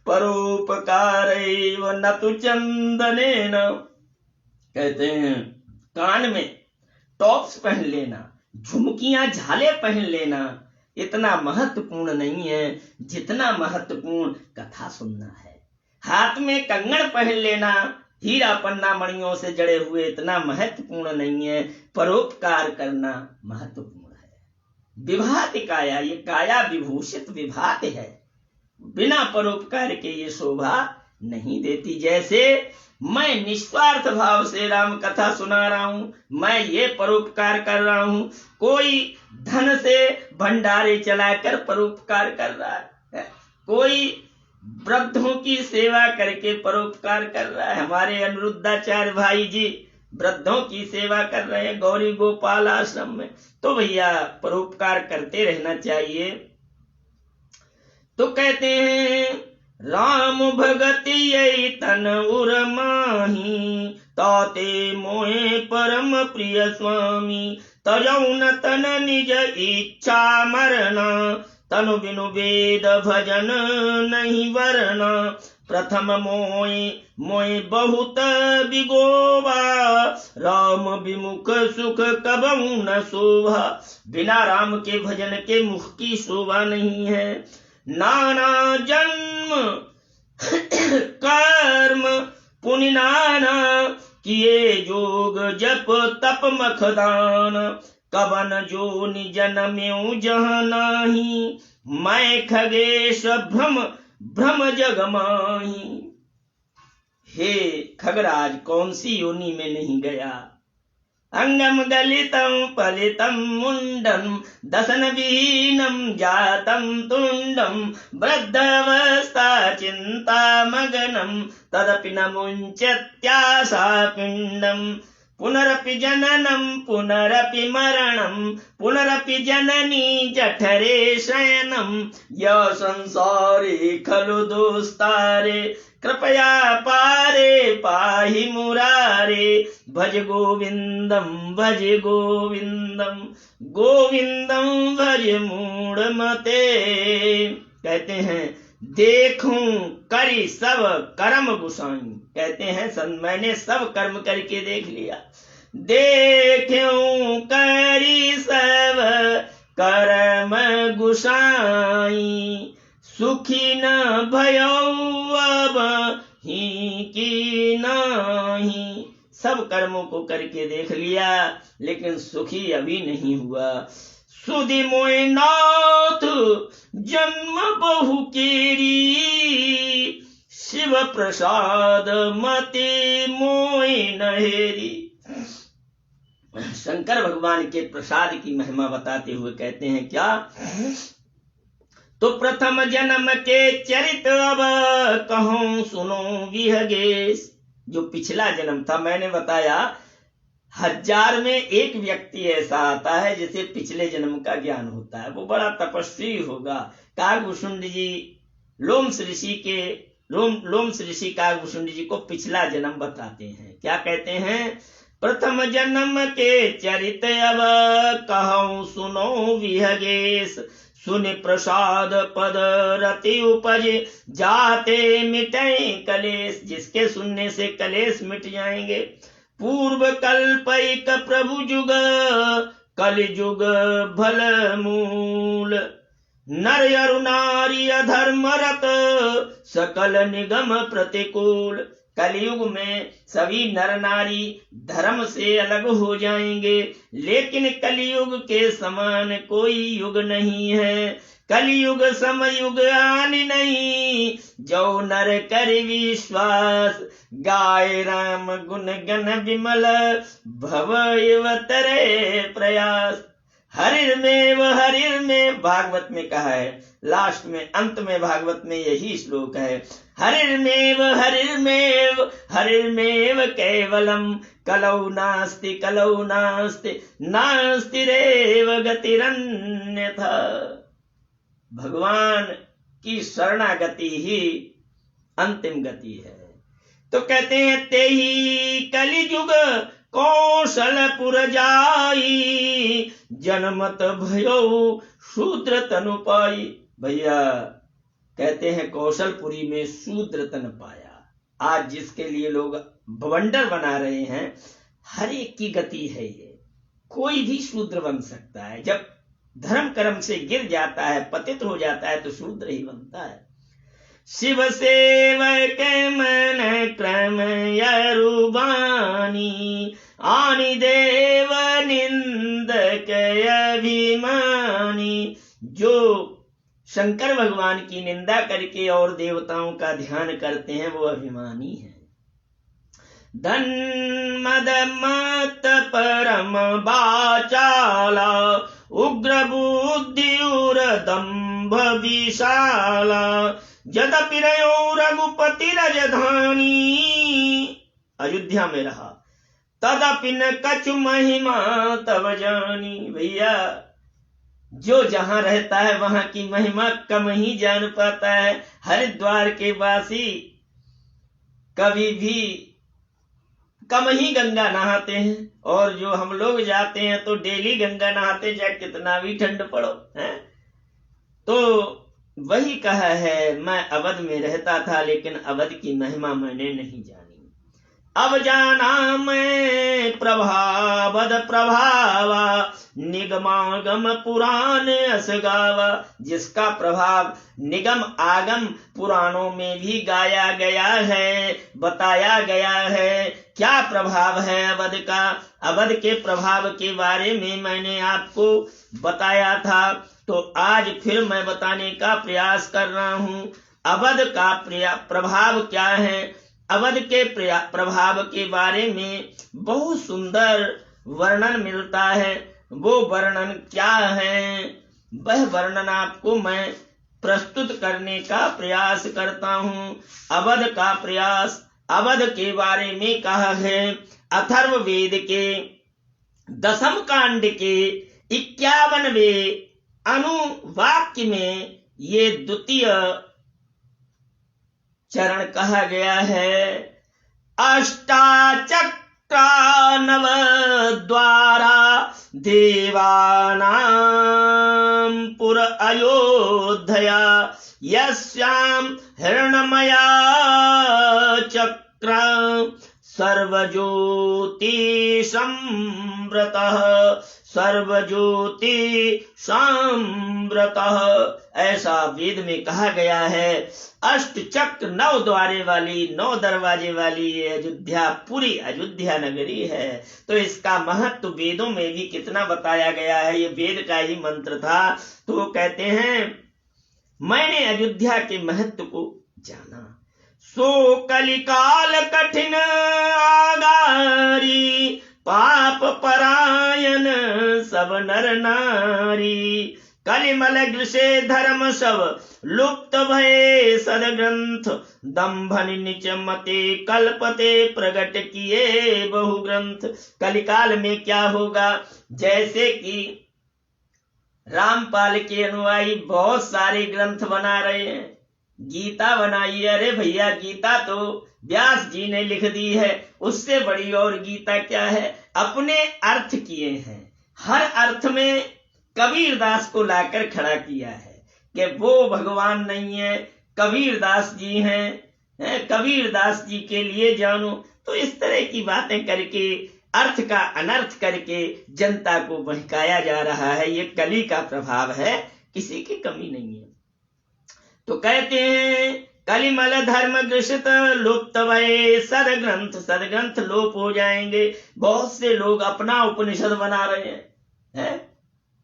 परोपकारैव न तु चंदनेन। कहते हैं कान में टॉप्स पहन लेना, झुमकियां झाले पहन लेना इतना महत्वपूर्ण नहीं है जितना महत्वपूर्ण कथा सुनना है। हाथ में कंगन पहन लेना, हीरा पन्ना मणियों से जड़े हुए इतना महत्वपूर्ण नहीं है। परोपकार करना महत्वपूर्ण है। विभाति काया, ये काया विभूषित विभात है, बिना परोपकार के ये शोभा नहीं देती। जैसे मैं निस्वार्थ भाव से राम कथा सुना रहा हूं, मैं ये परोपकार कर रहा हूं, कोई धन से भंडारे चलाकर परोपकार कर रहा है, कोई वृद्धों की सेवा करके परोपकार कर रहा है। हमारे अनिरुद्धाचार्य भाई जी वृद्धों की सेवा कर रहे हैं गौरी गोपाल आश्रम में। तो भैया परोपकार करते रहना चाहिए। तो कहते हैं राम भगति यही तन उर माही ताते मोहे परम प्रिय स्वामी तजौ न तन निज इच्छा मरना तनु बिनु वेद भजन नहीं वरना प्रथम मोय बहुत बिगोवा राम विमुख सुख कबहु न शोभा। बिना राम के भजन के मुख की शोभा नहीं है। नाना जन्म कर्म पुण्य नाना किए जोग जप तप मखदान कबन जो निजनम्यु जहाँ नाही मैं खगेश भ्रम जग माही। हे खगराज कौन सी योनि में नहीं गया। अंगम गलितम पलितम मुंडम दसन विहीनम जातम तुंडम वृद्धावस्था चिंता मगनम तदपि न मुंचत्याशा पिंडम पुनरपि जननम पुनरपि मरणम पुनरपि जननी जठरे शयनम यह संसारे खलु दोस्तारे कृपया पारे पाहि मुरारे भज गोविंदम गोविंदम भज मूढ़मते। कहते हैं देखूं करी सब कर्म गुसाई। कहते हैं मैंने सब कर्म करके देख लिया। देखूं करी सब कर्म गुसाई सुखी न भयो अब ही की नहीं। सब कर्मों को करके देख लिया लेकिन सुखी अभी नहीं हुआ। सुधि मोय नाथ जन्म बहु केरी शिव प्रसाद मति मोय नहेरी। शंकर भगवान के प्रसाद की महिमा बताते हुए कहते हैं क्या। तो प्रथम जन्म के चरित अब कहूं सुनो विहगेश। जो पिछला जन्म था मैंने बताया 1000 में एक व्यक्ति ऐसा आता है जिसे पिछले जन्म का ज्ञान होता है। वो बड़ा तपस्वी होगा। कागभूषुंड जी लोम्स ऋषि कागभूषुंड जी को पिछला जन्म बताते हैं। क्या कहते हैं। प्रथम जन्म के चरित अब कहूं सुनो विहगेश सुन प्रसाद पद रति उपज जाते मिटे कलेश। जिसके सुनने से कलेश मिट जाएंगे। पूर्व कल्पैक प्रभु जुग कल जुग भल मूल नर अरु नारी अधर्मरत सकल निगम प्रतिकूल। कलयुग में सभी नर नारी धर्म से अलग हो जाएंगे लेकिन कलयुग के समान कोई युग नहीं है। कलयुग समयुग आनि नहीं जो नर कर विश्वास गाय राम गुण गण विमल भव तरे प्रयास। हरिर्मेव हरिर्मेव, भागवत में कहा है, लास्ट में अंत में भागवत में यही श्लोक है, हरिर्मेव हरिर्मेव हरिर्मेव केवलम कलौ नास्ति नास्ति रेव गतिरन्यथा। भगवान की शरणागति ही अंतिम गति है। तो कहते हैं ते ही कलिजुग कौशलपुर जाई, जनमत भयो शूद्र तनु पाई। भैया कहते हैं कौशलपुरी में शूद्र तन पाया। आज जिसके लिए लोग बवंडर बना रहे हैं, हर एक की गति है ये, कोई भी शूद्र बन सकता है। जब धर्म कर्म से गिर जाता है, पतित हो जाता है, तो शूद्र ही बनता है। शिव सेवक मन क्रम यरुबानी, आनि देव निंदक अभिमानी। जो शंकर भगवान की निंदा करके और देवताओं का ध्यान करते हैं, वो अभिमानी है। धन मद मत परम बाचाला, उग्र बुद्धि उर दंभ विशाला, यद्यपि रयो रघुपति राजधानी। अयोध्या में रहा तदपि न कछु महिमा तब जानी। भैया जो जहां रहता है वहां की महिमा कम ही जान पाता है। हरिद्वार के वासी कभी भी कम ही गंगा नहाते हैं, और जो हम लोग जाते हैं तो डेली गंगा नहाते, चाहे कितना भी ठंड पड़ो है। तो वही कहा है, मैं अवध में रहता था लेकिन अवध की महिमा मैंने नहीं जानी। अब जाना मैं प्रभावद प्रभावा, निगमागम पुराण अस गावा। जिसका प्रभाव निगम आगम पुराणों में भी गाया गया है, बताया गया है। क्या प्रभाव है अवध का? अवध के प्रभाव के बारे में मैंने आपको बताया था, तो आज फिर मैं बताने का प्रयास कर रहा हूं। अवध का प्रभाव क्या है? अवध के प्रभाव के बारे में बहुत सुंदर वर्णन मिलता है। वो वर्णन क्या है, वह वर्णन आपको मैं प्रस्तुत करने का प्रयास करता हूं। अवध का प्रयास, अवध के बारे में कहा है अथर्ववेद के 10वें कांड के 51वें अनुवाक्य में ये द्वितीय चरण कहा गया है। अष्टाचक्रा नव द्वारा देवानां पुर अयोध्या, यस्यां हिरण्मया चक्र सर्वज्योति संवृतः, सर्वज्योति संवृतः। ऐसा वेद में कहा गया है। अष्ट चक्र 9 द्वारे वाली, 9 दरवाजे वाली ये अयोध्या, पूरी अयोध्या नगरी है। तो इसका महत्व वेदों में भी कितना बताया गया है, ये वेद का ही मंत्र था। तो वो कहते हैं मैंने अयोध्या के महत्व को जाना। सो कलिकाल कठिन आगारी, पाप परायण सब नर नारी। कलिमल गृषे धर्म सब लुप्त भये सदग्रंथ, दंभन निच मते कल्पते प्रगट किए बहु ग्रंथ। कलिकाल में क्या होगा? जैसे कि रामपाल के अनुयायी बहुत सारे ग्रंथ बना रहे हैं। गीता बनाई, अरे भैया गीता तो व्यास जी ने लिख दी है, उससे बड़ी और गीता क्या है? अपने अर्थ किए हैं। हर अर्थ में कबीरदास को लाकर खड़ा किया है कि वो भगवान नहीं है, कबीरदास जी हैं, कबीरदास जी के लिए जानो। तो इस तरह की बातें करके अर्थ का अनर्थ करके जनता को बहकाया जा रहा है। ये कली का प्रभाव है, किसी की कमी नहीं है। तो कहते हैं कलिमल धर्म ग्रसित लुप्त भये सदग्रंथ, सदग्रंथ लोप हो जाएंगे। बहुत से लोग अपना उपनिषद बना रहे हैं,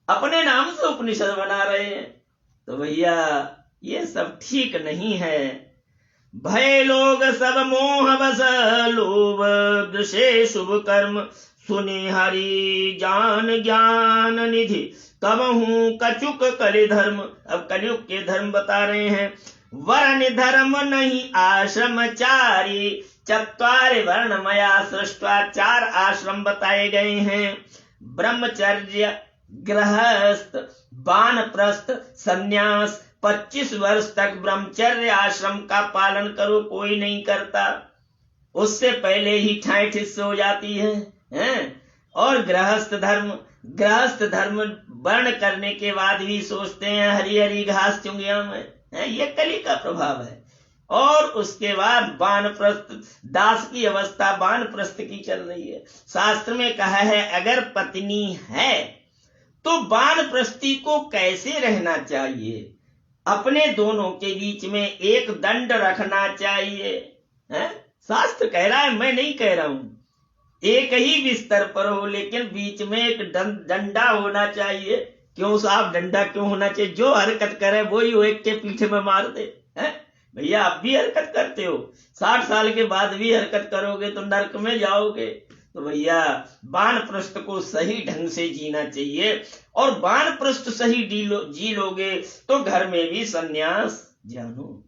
अपने नाम से उपनिषद बना रहे हैं। तो भैया ये सब ठीक नहीं है। भय लोग सब मोह बस लोभ ग्रसे शुभ कर्म, सुने हरि जान ज्ञान निधि कबहू कचुक कलि धर्म। अब कलयुग के धर्म बता रहे हैं। वर्ण धर्म नहीं आश्रमचारी, चत्वारि वर्ण मया सृष्टा, 4 आश्रम बताए गए हैं। ब्रह्मचर्य, गृहस्थ, वानप्रस्थ, संन्यास। 25 वर्ष तक ब्रह्मचर्य आश्रम का पालन करो, कोई नहीं करता, उससे पहले ही ठाठ हिस्से हो जाती है? और गृहस्थ धर्म वर्ण करने के बाद भी सोचते हैं हरी हरी घास चुंगिया में, ये कली का प्रभाव है। और उसके बाद वानप्रस्थ, दास की अवस्था वानप्रस्थ की चल रही है। शास्त्र में कहा है अगर पत्नी है तो वानप्रस्थी को कैसे रहना चाहिए, अपने दोनों के बीच में एक दंड रखना चाहिए। शास्त्र कह रहा है, मैं नहीं कह रहा हूं। एक ही बिस्तर पर हो लेकिन बीच में एक डंडा होना चाहिए। क्यों साहब डंडा क्यों होना चाहिए? जो हरकत करे वही वो एक के पीछे में मार दे। भैया आप भी हरकत करते हो, 60 साल के बाद भी हरकत करोगे तो नरक में जाओगे। तो भैया वानप्रस्थ को सही ढंग से जीना चाहिए, और वानप्रस्थ सही जी लोगे तो घर में भी संन्यास जानो।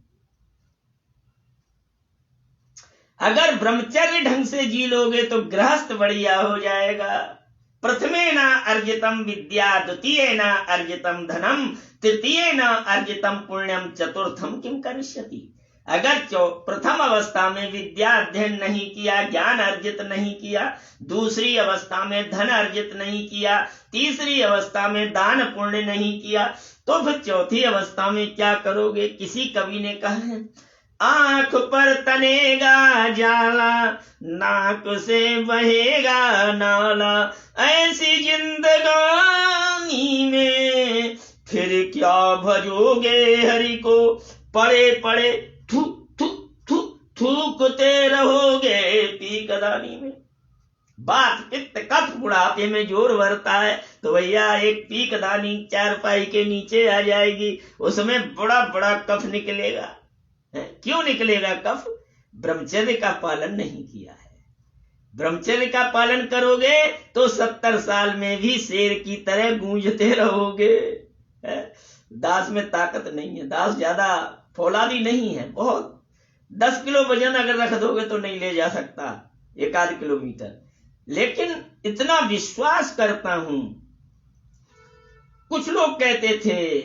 अगर ब्रह्मचर्य ढंग से जी लोगे तो गृहस्थ बढ़िया हो जाएगा। प्रथमेन अर्जितम विद्या, द्वितीयेन अर्जितम धनम, तृतीयेन अर्जितम पुण्यम, चतुर्थम किम करिष्यति। अगर प्रथम अवस्था में विद्या अध्ययन नहीं किया, ज्ञान अर्जित नहीं किया, दूसरी अवस्था में धन अर्जित नहीं किया, तीसरी अवस्था में दान पुण्य नहीं किया, तो फिर चौथी अवस्था में क्या करोगे? किसी कवि ने कहा है, आंख पर तनेगा जाला, नाक से बहेगा नाला, ऐसी जिंदगानी में फिर क्या भजोगे हरि को, पड़े पड़े थू थू थू थूकते रहोगे पीकदानी में। बात पित्त कफ बुढ़ापे में जोर भरता है तो भैया एक पीकदानी चारपाई के नीचे आ जाएगी, उसमें बड़ा बड़ा कफ निकलेगा। क्यों निकलेगा कफ? ब्रह्मचर्य का पालन नहीं किया है। ब्रह्मचर्य का पालन करोगे तो 70 साल में भी शेर की तरह गूंजते रहोगे। दास में ताकत नहीं है, दास ज्यादा फौलादी नहीं है, बहुत 10 किलो वजन अगर रख दोगे तो नहीं ले जा सकता 1-8 किलोमीटर। लेकिन इतना विश्वास करता हूं, कुछ लोग कहते थे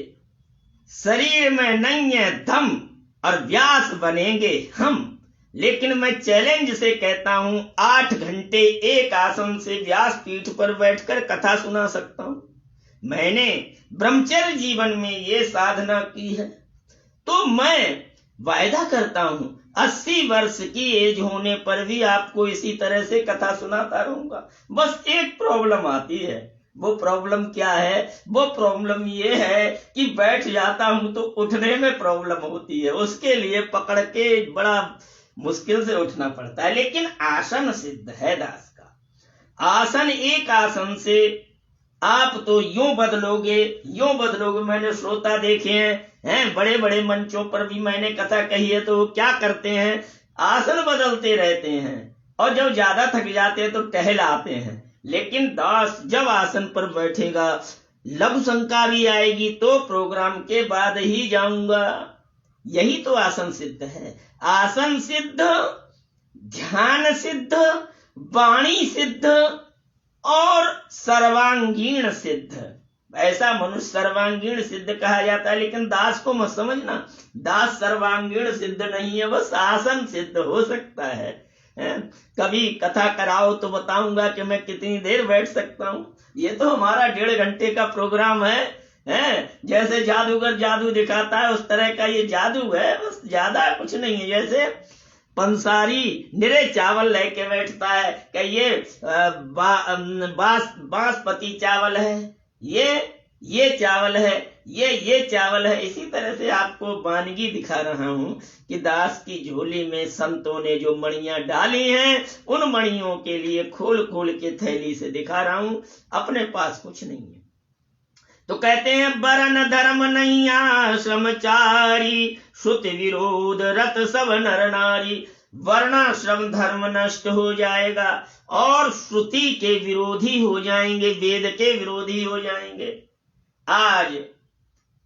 शरीर में नहीं है दम और व्यास बनेंगे हम, लेकिन मैं चैलेंज से कहता हूं 8 घंटे एक आसन से व्यास पीठ पर बैठकर कथा सुना सकता हूं। मैंने ब्रह्मचर्य जीवन में ये साधना की है, तो मैं वायदा करता हूं 80 वर्ष की एज होने पर भी आपको इसी तरह से कथा सुनाता रहूंगा। बस एक प्रॉब्लम आती है, वो प्रॉब्लम क्या है? वो प्रॉब्लम ये है कि बैठ जाता हूं तो उठने में प्रॉब्लम होती है, उसके लिए पकड़ के बड़ा मुश्किल से उठना पड़ता है। लेकिन आसन सिद्ध है दास का। आसन, एक आसन से आप तो यूं बदलोगे। मैंने श्रोता देखे हैं, बड़े बड़े मंचों पर भी मैंने कथा कही है, तो क्या करते हैं, आसन बदलते रहते हैं और जब ज्यादा थक जाते हैं तो टहल आते हैं। लेकिन दास जब आसन पर बैठेगा, लघु शंका भी आएगी तो प्रोग्राम के बाद ही जाऊंगा। यही तो आसन सिद्ध है। आसन सिद्ध, ध्यान सिद्ध, वाणी सिद्ध और सर्वांगीण सिद्ध। ऐसा मनुष्य सर्वांगीण सिद्ध कहा जाता है, लेकिन दास को मत समझना, दास सर्वांगीण सिद्ध नहीं है, बस आसन सिद्ध हो सकता है। कभी कथा कराओ तो बताऊंगा कि मैं कितनी देर बैठ सकता हूं। ये तो हमारा 1.5 घंटे का प्रोग्राम है। जैसे जादूगर जादू दिखाता है उस तरह का ये जादू है, बस ज्यादा कुछ नहीं है। जैसे पंसारी निरे चावल लेके बैठता है कि ये बासमती चावल है, ये चावल है, ये चावल है। इसी तरह से आपको वानगी दिखा रहा हूं कि दास की झोली में संतों ने जो मणियां डाली हैं, उन मणियों के लिए खोल खोल के थैली से दिखा रहा हूं, अपने पास कुछ नहीं है। तो कहते हैं वरण धर्म नहीं आश्रमचारी, श्रुति विरोध रत सब नर नारी। वर्णाश्रम धर्म नष्ट हो जाएगा और श्रुति के विरोधी हो जाएंगे, वेद के विरोधी हो जाएंगे। आज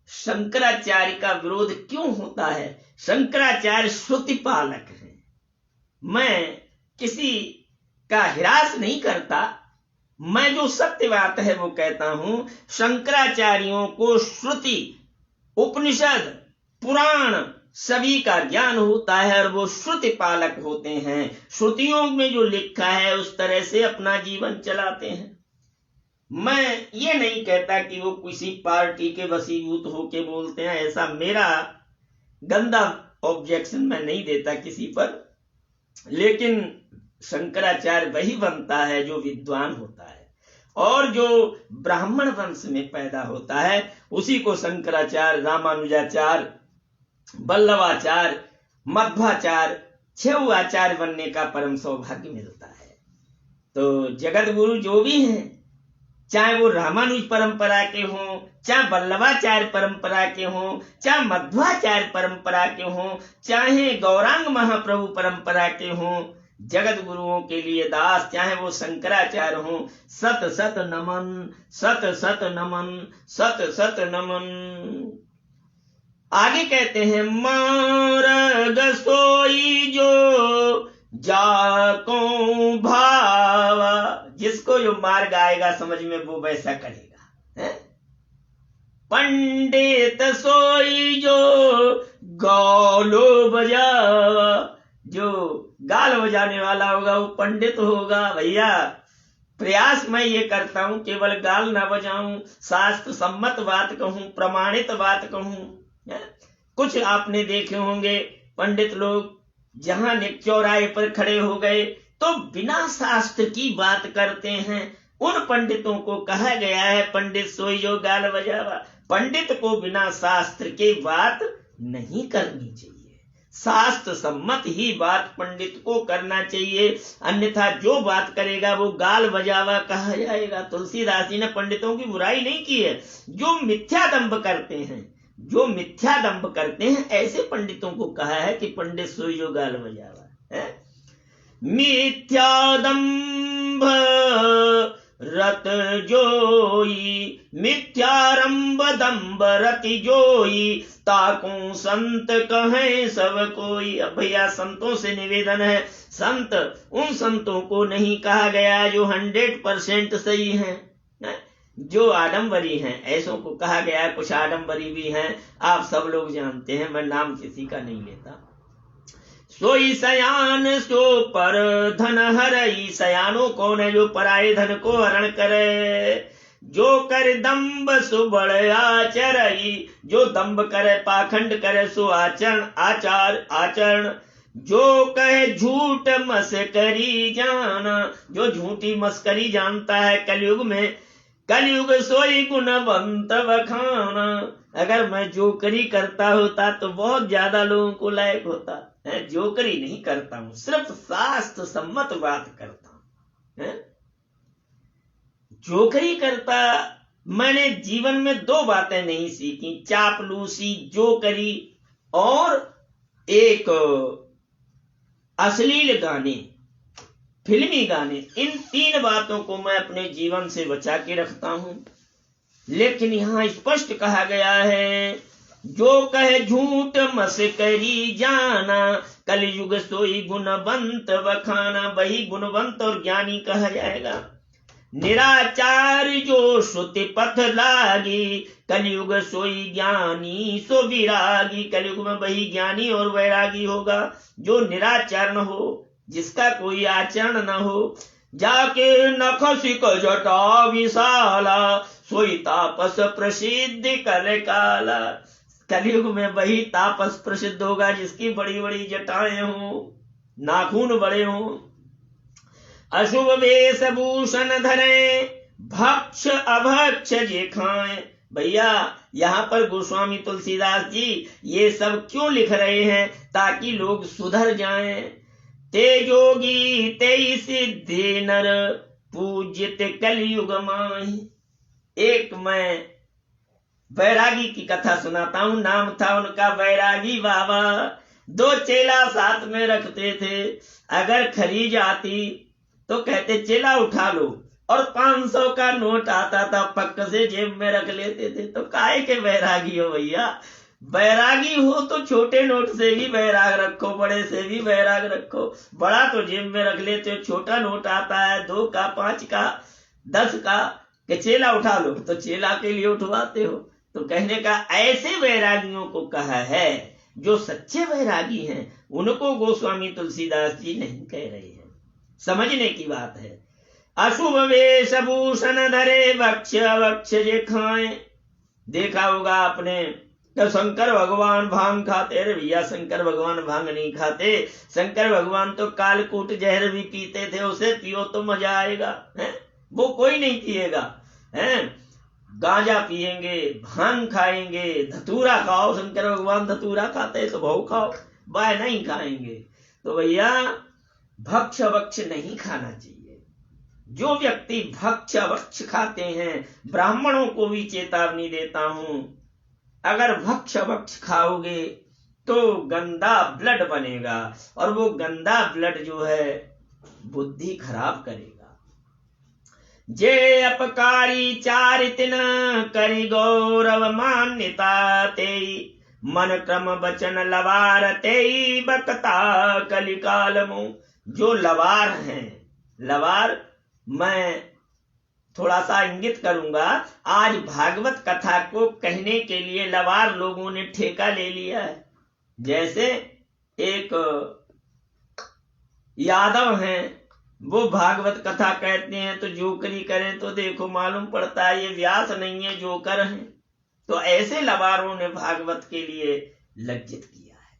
शंकराचार्य का विरोध क्यों होता है? शंकराचार्य श्रुति पालक हैं। मैं किसी का हिरास नहीं करता, मैं जो सत्य बात है वो कहता हूं। शंकराचार्यों को श्रुति, उपनिषद, पुराण सभी का ज्ञान होता है और वो श्रुति पालक होते हैं। श्रुतियों में जो लिखा है उस तरह से अपना जीवन चलाते हैं। मैं ये नहीं कहता कि वो किसी पार्टी के वसीभूत होके बोलते हैं, ऐसा मेरा गंदा ऑब्जेक्शन मैं नहीं देता किसी पर, लेकिन शंकराचार्य वही बनता है जो विद्वान होता है और जो ब्राह्मण वंश में पैदा होता है उसी को शंकराचार्य, रामानुजाचार्य, वल्लभाचार्य, मध्वाचार्य, 6 आचार्य बनने का परम सौभाग्य मिलता है। तो जगत गुरु जो भी हैं, चाहे वो रामानुज परंपरा के हों, चाहे वल्लभाचार्य परंपरा के हों, चाहे मध्वाचार्य परंपरा के हों, चाहे गौरांग महाप्रभु परंपरा के हों, जगत गुरुओं के लिए दास, चाहे वो शंकराचार्य हों, सत सत नमन, सत सत नमन, सत सत नमन। आगे कहते हैं, मार्ग सोई जो जाको भावा, जिसको जो मार्ग आएगा समझ में वो वैसा करेगा। है? पंडित सोई जो गौलो बजावा, जो गाल बजाने वाला होगा वो पंडित होगा। भैया प्रयास मैं ये करता हूं केवल गाल ना बजाऊं, शास्त्र सम्मत बात कहूं, प्रमाणित बात कहूं। कुछ आपने देखे होंगे पंडित लोग जहां चौराहे पर खड़े हो गए तो बिना शास्त्र की बात करते हैं। उन पंडितों को कहा गया है पंडित सोई जो गाल बजावा। पंडित को बिना शास्त्र के बात नहीं करनी चाहिए, शास्त्र सम्मत ही बात पंडित को करना चाहिए, अन्यथा जो बात करेगा वो गाल बजावा कहा जाएगा। तुलसीदास जी ने पंडितों की बुराई नहीं की है। जो मिथ्या दंभ करते हैं, जो मिथ्या दंभ करते हैं, ऐसे पंडितों को कहा है कि पंडित सोई जो गाल बजावा है। मिथ्या दंभ रत जोई, मिथ्यारंभ दंभ रति जोई, ताकू संत कहें सब कोई। अब भैया संतों से निवेदन है, संत उन संतों को नहीं कहा गया जो 100% सही हैं, जो आडंबरी हैं ऐसों को कहा गया है। कुछ आडंबरी भी हैं, आप सब लोग जानते हैं, मैं नाम किसी का नहीं लेता। सोई सयान सो पर धन हरई, सयानो कौन है? जो पराये धन को हरण करे। जो कर दम्ब सो बड़ आचरई, जो दम्ब करे पाखंड करे सो आचरण। जो कहे झूठ मस्करी जाना, जो झूठी मस्करी जानता है कलयुग में, कलयुग सोई गुणवंत बखाना। अगर मैं जोकरी करता होता तो बहुत ज्यादा लोगों को लायक होता है। जोकरी नहीं करता हूं, सिर्फ शास्त्र सम्मत बात करता हूं। जोकरी करता, मैंने जीवन में 2 बातें नहीं सीखी, चापलूसी, जोकरी और एक अश्लील गाने, फिल्मी गाने। इन 3 बातों को मैं अपने जीवन से बचा के रखता हूं। लेकिन यहां स्पष्ट कहा गया है, जो कहे झूठ मस्करी जाना, कलयुग सोई गुणवंत बखाना। वही गुणवंत और ज्ञानी कहा जाएगा। निराचार जो श्रुति पथ लागी, कलयुग सोई ज्ञानी सो विरागी। कलयुग में वही ज्ञानी और वैरागी होगा जो निराचार न हो, जिसका कोई आचरण न हो। जाके नखसिक जटा विशाला, सोई तापस प्रसिद्ध कर काला। कलयुग में वही तापस प्रसिद्ध होगा जिसकी बड़ी बड़ी जटाएं हों, नाखून बड़े हों, अशुभ वेशभूषण धरे, भक्ष अभक्ष जे खाएं। भैया यहाँ पर गोस्वामी तुलसीदास जी ये सब क्यों लिख रहे हैं? ताकि लोग सुधर जाएं। ते योगी ते सिद्धि नर, पूजित कलयुग माही। एक मैं वैरागी की कथा सुनाता हूं। नाम था उनका वैरागी बाबा। दो चेला साथ में रखते थे। अगर खरीज आती तो कहते चेला उठा लो, और 500 का नोट आता था पक्क से जेब में रख लेते थे। तो काहे के बैरागी हो भैया? बैरागी हो तो छोटे नोट से भी बैराग रखो, बड़े से भी बैराग रखो। बड़ा तो जेब में रख लेते हो, छोटा नोट आता है 2 का, 5 का, 10 का, कि चेला उठा लो, तो चेला के लिए उठवाते हो। तो कहने का ऐसे बैरागियों को कहा है, जो सच्चे बैरागी हैं उनको गोस्वामी तुलसीदास जी नहीं कह रहे हैं। समझने की बात है। अशुभ वेशभूषण धरे वक्ष वक्ष जे खाए। देखा होगा आपने, तो शंकर भगवान भांग खाते। अरे भैया शंकर भगवान भांग नहीं खाते, शंकर भगवान तो कालकूट जहर भी पीते थे, उसे पियो तो मजा आएगा, है? वो कोई नहीं पिएगा, है? गांजा पिएंगे, भांग खाएंगे, धतूरा खाओ। शंकर भगवान धतूरा खाते तो बहु खाओ, बाय नहीं खाएंगे। तो भैया भक्ष वक्ष नहीं खाना चाहिए। जो व्यक्ति भक्ष वक्ष खाते हैं, ब्राह्मणों को भी चेतावनी देता हूं, अगर भक्ष वक्ष खाओगे तो गंदा ब्लड बनेगा, और वो गंदा ब्लड जो है बुद्धि खराब करेगा। जे अपकारी चारित न करी गौरव मान्यता तेई, मन क्रम वचन लवार तेई बकता कलिकाल मुँह। जो लवार हैं, लवार मैं थोड़ा सा इंगित करूंगा। आज भागवत कथा को कहने के लिए लवार लोगों ने ठेका ले लिया है। जैसे एक यादव हैं, वो भागवत कथा कहते हैं तो जोकरी करें तो देखो मालूम पड़ता है ये व्यास नहीं है, जोकर हैं। तो ऐसे लवारों ने भागवत के लिए लज्जित किया है।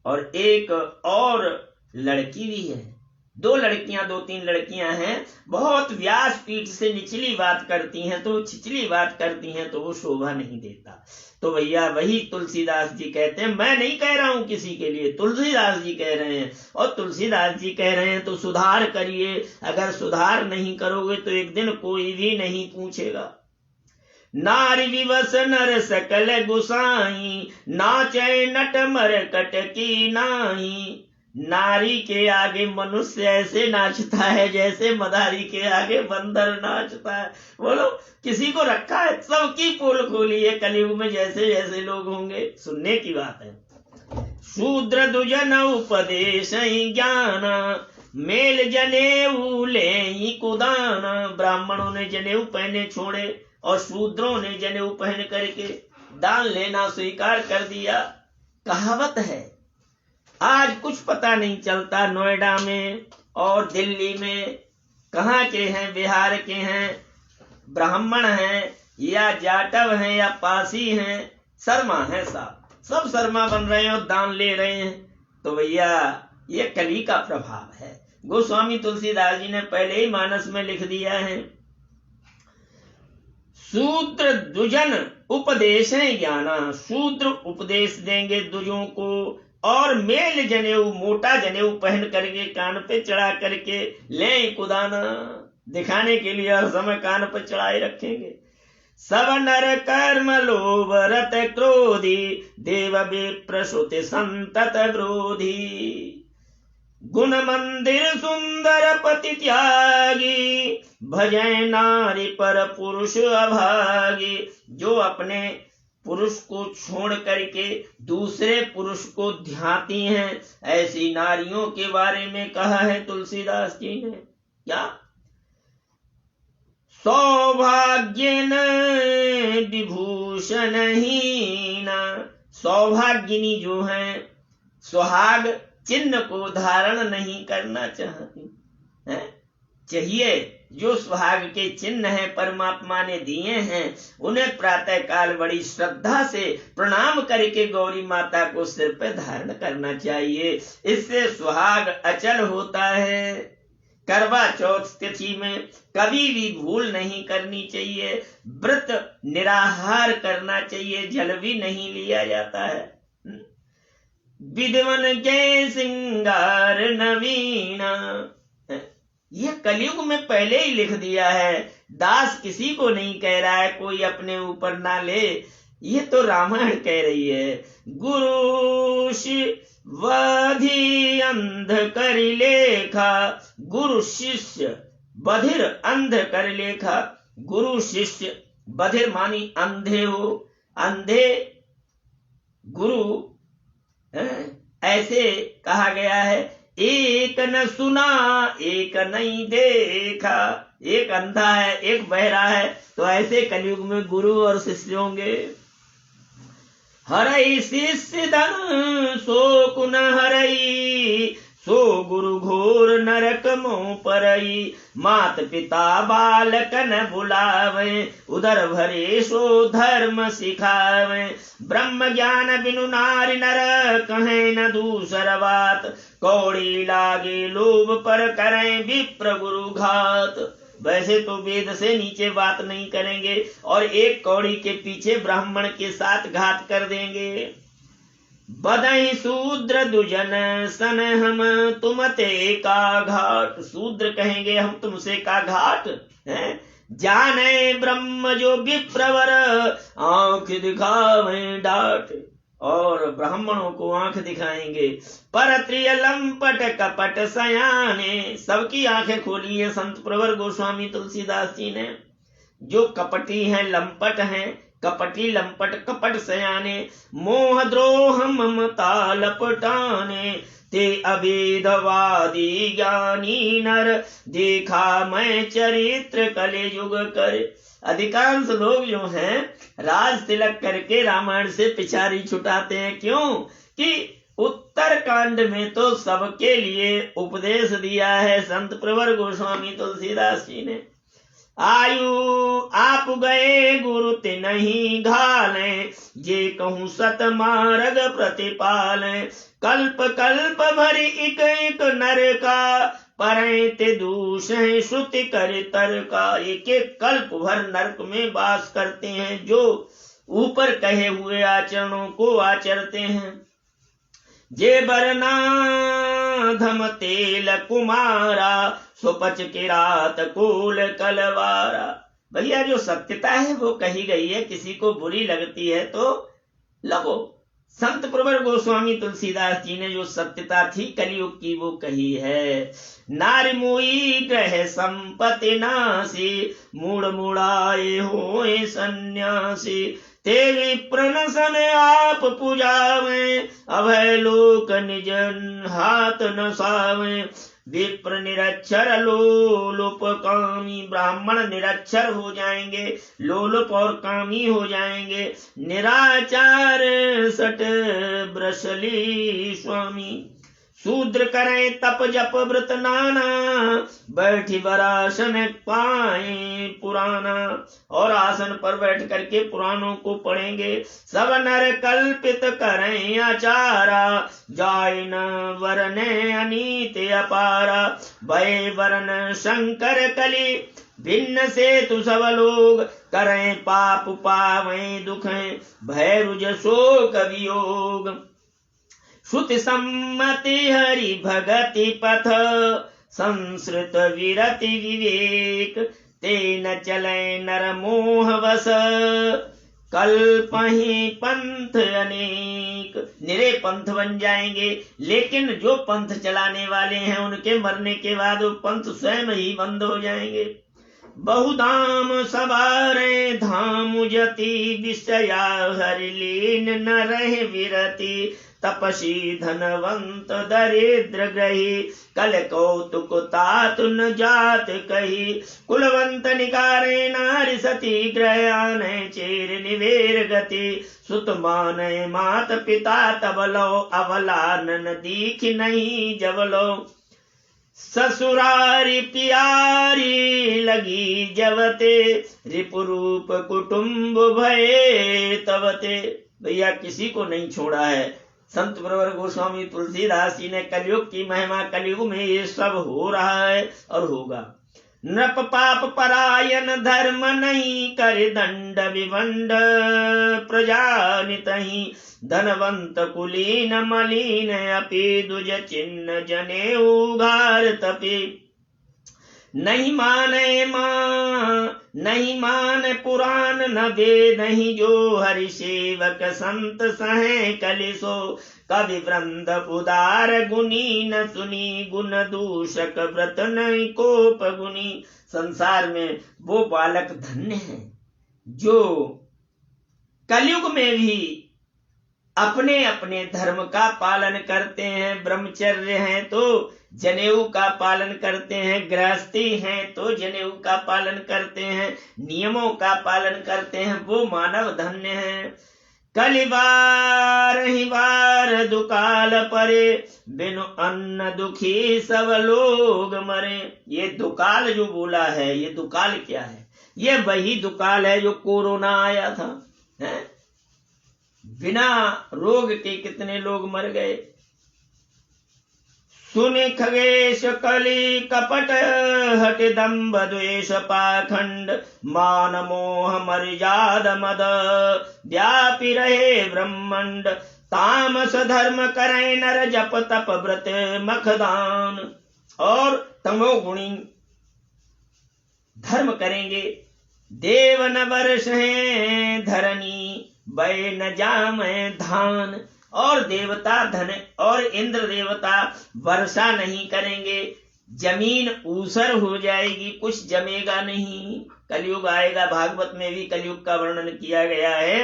और एक और लड़की भी है, 2 लड़कियां, 2-3 लड़कियां हैं, बहुत व्यास पीठ से निचली बात करती हैं, तो छिचली बात करती हैं, तो वो शोभा नहीं देता। तो भैया वही तुलसीदास जी कहते हैं, मैं नहीं कह रहा हूं किसी के लिए, तुलसीदास जी कह रहे हैं। और तुलसीदास जी कह रहे हैं तो सुधार करिए। अगर सुधार नहीं करोगे तो एक दिन कोई भी नहीं पूछेगा। नारी विवश नर सकल गुसाई, नाचे नट मरकट की नाही। नारी के आगे मनुष्य ऐसे नाचता है जैसे मदारी के आगे बंदर नाचता है। बोलो किसी को रखा है? सबकी पोल खोली है कलयुग में, जैसे जैसे लोग होंगे। सुनने की बात है। शूद्र दुजन उपदेश ज्ञान, मेल जनेऊ ले कुदाना। ब्राह्मणों ने जनेऊ पहने छोड़े और शूद्रों ने जनेऊ पहन करके दान लेना स्वीकार कर दिया। कहावत है, आज कुछ पता नहीं चलता नोएडा में और दिल्ली में कहाँ के हैं, बिहार के हैं, ब्राह्मण हैं या जाटव हैं या पासी हैं, शर्मा हैं, सब शर्मा बन रहे हैं और दान ले रहे हैं। तो भैया ये कली का प्रभाव है। गोस्वामी तुलसीदास जी ने पहले ही मानस में लिख दिया है, शूद्र दुजन उपदेश ज्ञाना। शूद्र उपदेश देंगे दुजों को, और मेल जनेऊ, मोटा जनेऊ पहन करके कान पे चढ़ा करके ले कुदाना, दिखाने के लिए हर समय कान पर चढ़ाए रखेंगे। सब नर कर्म लोभ रत क्रोधी, देव विप्र श्रुति संतत विरोधी। गुण मंदिर सुंदर पति त्यागी, भजय नारी पर पुरुष अभागी। जो अपने पुरुष को छोड़ करके दूसरे पुरुष को ध्याती हैं, ऐसी नारियों के बारे में कहा है तुलसीदास जी ने। क्या? सौभाग्यन विभूषण हीन। सौभाग्यनी जो है सुहाग चिन्ह को धारण नहीं करना चाहती है। चाहिए जो सुहाग के चिन्ह है परमात्मा ने दिए हैं, उन्हें प्रातः काल बड़ी श्रद्धा से प्रणाम करके गौरी माता को सिर पर धारण करना चाहिए। इससे सुहाग अचल होता है। करवा चौथ तिथि में कभी भी भूल नहीं करनी चाहिए। व्रत निराहार करना चाहिए, जल भी नहीं लिया जाता है। विद्वन के सिंगार नवीना, यह कलयुग में पहले ही लिख दिया है। दास किसी को नहीं कह रहा है कोई अपने ऊपर ना ले, ये तो रामायण कह रही है। गुरु वधि अंध कर लेखा, गुरु शिष्य बधिर अंध कर लेखा। गुरु शिष्य बधिर मानी अंधे हो, अंधे गुरु ऐसे कहा गया है। एक न सुना एक नहीं देखा, एक अंधा है एक बहरा है, तो ऐसे कलयुग में गुरु और शिष्य होंगे। हरई शिष्य धन सो कुन हरई, सो गुरु घोर नरक मोह परई। मात पिता बालक न बुलावे, उदर भरे सो धर्म सिखावे। ब्रह्म ज्ञान बिनु नारी नर, कहे न दूसर बात। कौड़ी लागे लोभ पर करें विप्र गुरु घात। वैसे तो वेद से नीचे बात नहीं करेंगे और एक कौड़ी के पीछे ब्राह्मण के साथ घात कर देंगे। बदई शूद्र दुजन सन हम तुम ते का घाट, शूद्र कहेंगे हम तुमसे का घाट है। जाने ब्रह्म जो विप्रवर, आंख दिखावे डाट, और ब्राह्मणों को आंख दिखाएंगे। पर त्रिय लंपट कपट सयाने, सबकी आंखें खोली है संत प्रवर गोस्वामी तुलसीदास जी ने। जो कपटी हैं लंपट हैं, कपटी लंपट कपट सयाने। मोह द्रोह ममता लपटाने, ते अभेदवादी ज्ञानी नर। देखा मैं चरित्र कलयुग कर। अधिकांश लोग जो हैं राज तिलक करके रामायण से पिछारी छुटाते हैं। क्यों? कि उत्तर कांड में तो सबके लिए उपदेश दिया है संत प्रवर गोस्वामी तुलसीदास जी ने। आयु आप गए गुरु ते नहीं घालें, जे कहूँ सत मार्ग प्रतिपालें। कल्प कल्प भरी इक इक नर का, परे ते दूष है श्रुति कर तर का। एक एक कल्प भर नरक में वास करते हैं जो ऊपर कहे हुए आचरणों को आचरते हैं। जे बरना धम तेल कुमारा, सुपच के रात कोल कलवारा। भैया जो सत्यता है वो कही गई है, किसी को बुरी लगती है तो लगो। संत प्रवर गोस्वामी तुलसीदास जी ने जो सत्यता थी कलयुग की वो कही है। नारी मोई ग्रह संपत्ति नासी, मूड मुड़ाए होए सन्यासी। ते विप्रन सन आप पुजावे, अभय लोक निज हाथ न सावे। विप्र निरक्षर लोलुप कामी, ब्राह्मण निरक्षर हो जाएंगे, लोलुप और कामी हो जाएंगे। निराचार सट ब्रसली स्वामी, शूद्र करें तप जप व्रत नाना। बैठी बरासन पाए पुराना, और आसन पर बैठ करके पुराणों को पढ़ेंगे। सब नर कल्पित करें आचारा, जाय न वरने अनीत अपारा। भय वरन शंकर कली, भिन्न से तु सब लोग। करें पाप पावें दुखें, भय रुज शोक वियोग। श्रुति सम्मति हरि भगति पथ, संस्कृत विरति विवेक। तेन चले नर मोह वस, कल्पहि पंथ अनेक। निरे पंथ बन जाएंगे, लेकिन जो पंथ चलाने वाले हैं उनके मरने के बाद वो पंथ स्वयं ही बंद हो जाएंगे। बहुधाम सवारे धाम जति, विषया हरि लीन न रहे विरति। तपसी धनवंत दरिद्र ग्रही, कल कौतुक तातुन जात कही। कुलवंत निकारे नारी सती, ग्रह आने चेर निवेर गति। सुत माने मात पिता तब लो, अवला नन दीख नहीं जब लो। ससुरारी प्यारी लगी जवते, रिपुरूप कुटुंब भये तवते। भैया किसी को नहीं छोड़ा है संत प्रवर गोस्वामी तुलसीदास जी ने। कलयुग की महिमा, कलयुग में ये सब हो रहा है और होगा। नृप पाप परायण धर्म नहीं, कर दंड विवंड प्रजा नितहि। धनवंत कुलीन मलिन अपि, दुज चिन्ह जने उघार तपि। नहीं माने माँ नहीं मान पुराण न वेद नहीं जो हरि सेवक संत सहे कलिसो कवि वृंद उदार गुनी न सुनी गुण दूषक व्रत नहीं कोप गुनी। संसार में वो बालक धन्य है जो कलयुग में भी अपने अपने धर्म का पालन करते हैं। ब्रह्मचर्य हैं तो जनेऊ का पालन करते हैं, गृहस्थी हैं तो जनेऊ का पालन करते हैं, नियमों का पालन करते हैं, वो मानव धन्य हैं। कलिबार ही बार दुकाल परे बिनु अन्न दुखी सब लोग मरे। ये दुकाल जो बोला है, ये दुकाल क्या है? ये वही दुकाल है जो कोरोना आया था, है? बिना रोग के कितने लोग मर गए। सुनि खगेश कली कपट हट दम्भ द्वेष पाखंड मान मोह मर्याद मद व्यापी रहे ब्रह्मंड। तामस धर्म करे नर जप तप व्रत मखदान। और तमोगुणी धर्म करेंगे, देव न वर्ष है धरनी वै न जामे धान। और देवता धन और इंद्र देवता वर्षा नहीं करेंगे, जमीन ऊसर हो जाएगी, कुछ जमेगा नहीं। कलयुग आएगा, भागवत में भी कलयुग का वर्णन किया गया है।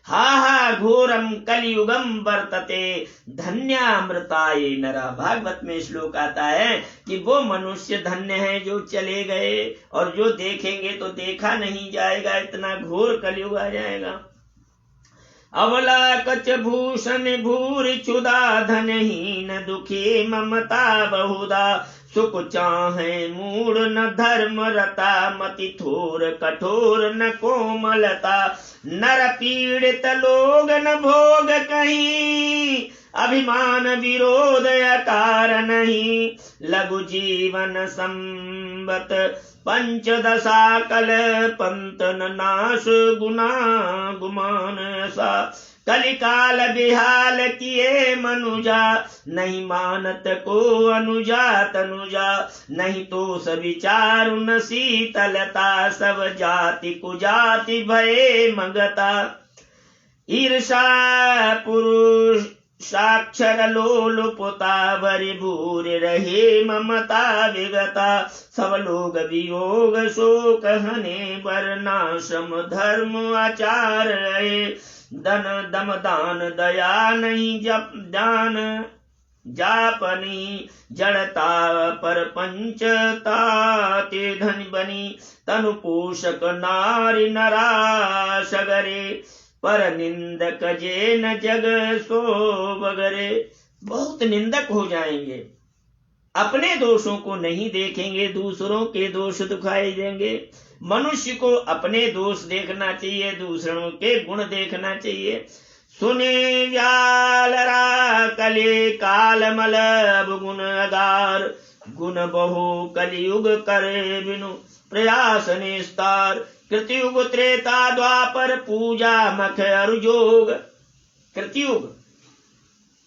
हा हा घोरम कलयुगम वर्तते धन्यामृताये नरा। भागवत में श्लोक आता है कि वो मनुष्य धन्य है जो चले गए, और जो देखेंगे तो देखा नहीं जाएगा, इतना घोर कलयुग आ जाएगा। अवला कच भूषण भूरि क्षुदा धनहीन दुखी ममता बहुधा। सुख चाहे मूढ़ न धर्म रता मति थोर कठोर न कोमलता। नर पीड़ित लोग न भोग कहीं अभिमान विरोध अकार नहीं। लघु जीवन संबत पंचदशा कल पंतन नाश गुना गुमान सा। कलिकाल बिहाल किए मनुजा नहीं मानत को अनुजा तनुजा। नहीं तो सविचारु न शीतलता सब जाति कुजाति भये मगता। ईर्षा पुरुष साक्षर लोलुपता भरी भूर रहे ममता विगता। सब लोग वियोग शोक हने वर्णाश्रम धर्म आचार रहे। धन दम दान दया नहीं जप दान जापनी। जड़ता पर पंचता ते धन बनी। तनु पोषक नारी नरा सगरे पर निंदक जे न जग सो बगरे। बहुत निंदक हो जाएंगे, अपने दोषों को नहीं देखेंगे, दूसरों के दोष दिखाई देंगे। मनुष्य को अपने दोष देखना चाहिए, दूसरों के गुण देखना चाहिए। सुने व्यालरा कले कालमल गुण अगार। गुण बहु कलियुग करे बिनु प्रयास निस्तार। कृतयुग त्रेता द्वापर पूजा मख अरुजोग। कृतयुग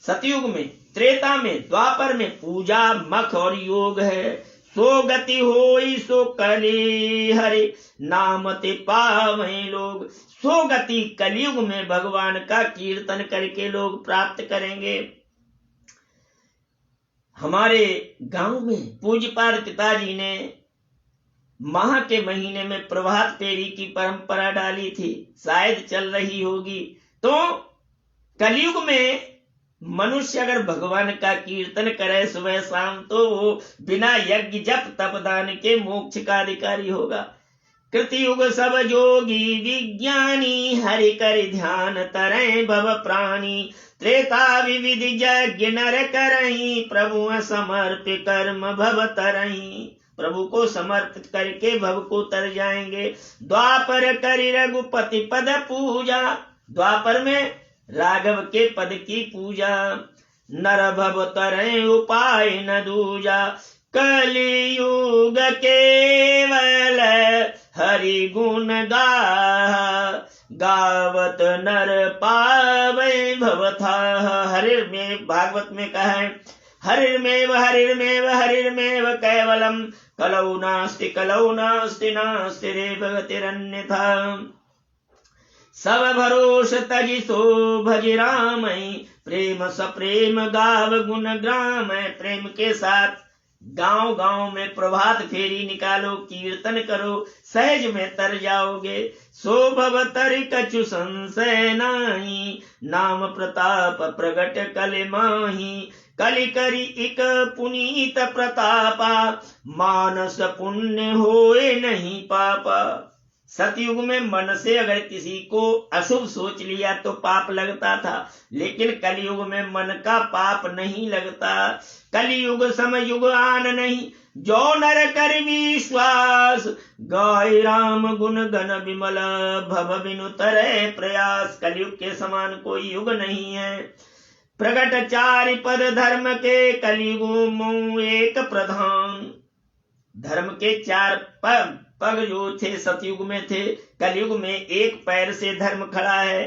सतयुग में, त्रेता में, द्वापर में पूजा मख और योग है। सो गति होई सो कली हरि नाम ते पावे लोग। सो गति कलयुग में भगवान का कीर्तन करके लोग प्राप्त करेंगे। हमारे गांव में पूज्यपाद पिताजी ने माह के महीने में प्रभात फेरी की परंपरा डाली थी, शायद चल रही होगी। तो कलयुग में मनुष्य अगर भगवान का कीर्तन करे सुबह शाम तो वो बिना यज्ञ जप तप दान के मोक्ष का अधिकारी होगा। कृतयुग सब जोगी विज्ञानी हरि कर ध्यान तरय भव प्राणी। त्रेता विविध यज्ञ नर करही प्रभु समर्पित कर्म भव तरही। प्रभु को समर्पित करके भव को तर जाएंगे। द्वापर करि रघुपति पद पूजा। द्वापर में राघव के पद की पूजा। नर भव तरय उपाय न दूजा। कलियुग केवल हरि गुण गावत नर पावे भवथा। हरि में भागवत में कहा है हरिर्मेव हरिर्मेव हरिर्मेव केवलम कलौ नास्ति नास्ति रेव गतिरन्यथा। सब भरोस तजि सो भज रामै, प्रेम सप्रेम गाव गुण ग्राम। प्रेम के साथ गांव गांव में प्रभात फेरी निकालो, कीर्तन करो, सहज में तर जाओगे। सो भव तरि कछु संशय नाहि, नाम प्रताप प्रगट कल माही। कलि करि इक पुनीत प्रतापा, मानस पुण्य होए नहीं पापा। सतयुग में मन से अगर किसी को अशुभ सोच लिया तो पाप लगता था, लेकिन कलयुग में मन का पाप नहीं लगता। कलयुग समयुग आन नहीं, जो नर कर विश्वास। गाय राम गुण गण विमल, भव बिनु तरै प्रयास। कलयुग के समान कोई युग नहीं है। प्रगट चारि पद धर्म के, कलयुग मो एक प्रधान। धर्म के चार पग जो थे सतयुग में थे, कलयुग में एक पैर से धर्म खड़ा है।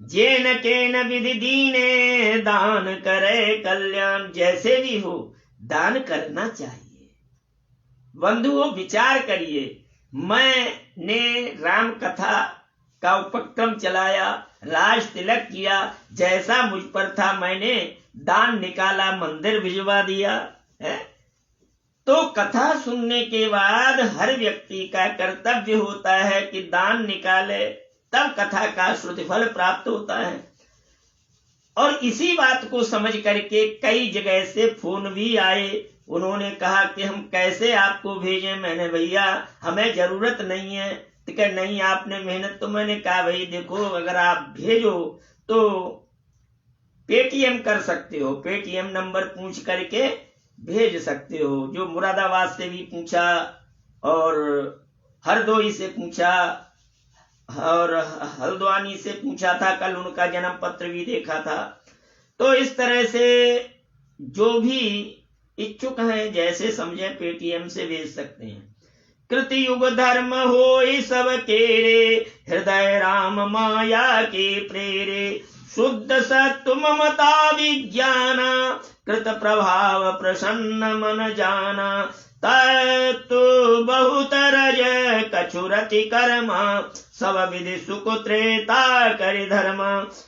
जेन केन विधि दीने, दान करे कल्याण। जैसे भी हो दान करना चाहिए। बंधुओं विचार करिए, मैंने राम कथा का उपक्रम चलाया, राज तिलक किया, जैसा मुझ पर था मैंने दान निकाला, मंदिर भिजवा दिया है। तो कथा सुनने के बाद हर व्यक्ति का कर्तव्य होता है कि दान निकाले, तब कथा का श्रुतिफल प्राप्त होता है। और इसी बात को समझ करके कई जगह से फोन भी आए। उन्होंने कहा कि हम कैसे आपको भेजें। मैंने भैया हमें जरूरत नहीं है। तो कहा नहीं आपने मेहनत। तो मैंने कहा भाई देखो, अगर आप भेजो तो पेटीएम कर सकते हो, पेटीएम नंबर पूछ करके भेज सकते हो। जो मुरादाबाद से भी पूछा और हरदोई से पूछा और हल्द्वानी से पूछा था, कल उनका जन्म पत्र भी देखा था। तो इस तरह से जो भी इच्छुक हैं जैसे समझे पेटीएम से भेज सकते हैं। कृतयुग धर्म होई सब केरे, हृदय राम माया के प्रेरे। शुद्ध सत्व ममता विज्ञाना, कृत प्रभाव प्रसन्न मन जाना। तत्व बहुत रज कछु रति कर्मा, सब विधि सुख त्रेता करि धर्म।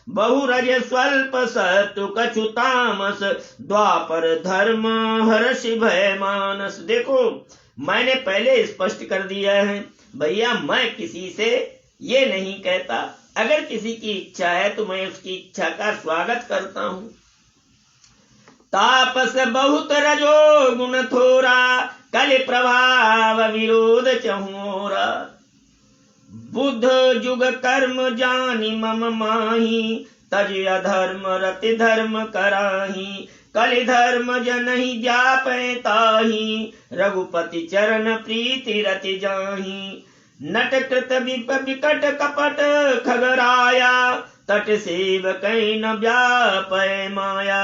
बहु रज स्वल्प सत्व कछु तामस, द्वापर धर्म हर्ष भय मानस। देखो मैंने पहले स्पष्ट कर दिया है भैया, मैं किसी से ये नहीं कहता। अगर किसी की इच्छा है तो मैं उसकी इच्छा का स्वागत करता हूं। तापस बहुत रजो गुण थोरा, कलि प्रभाव विरोध चहोरा। बुद्ध जुग कर्म जानी मम माही, तज अधर्म रति धर्म कराही। कलि धर्म जनहि व्यापै ताही, रघुपति चरण प्रीति रति जाही। नट कृत विकट कपट खगराया, तट सेवक न व्यापै माया।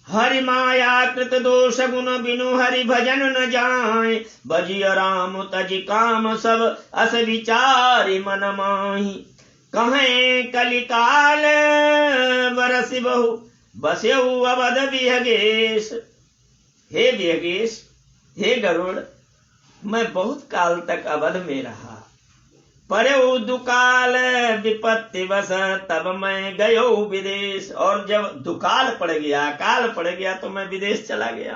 हरि माया कृत दोष गुण बिनु, हरि भजन न जाय। बजिय राम तजि काम सब, अस विचारि मन माही। कहें कलिकाल बरसि बहु, बस्यौ अवध विहगेश। हे विहगेश, हे गरुड़, मैं बहुत काल तक अवध में रहा। परेउ दुकाल विपत्ति बस, तब मैं गयो विदेश। और जब दुकाल पड़ गया, अकाल पड़ गया, तो मैं विदेश चला गया।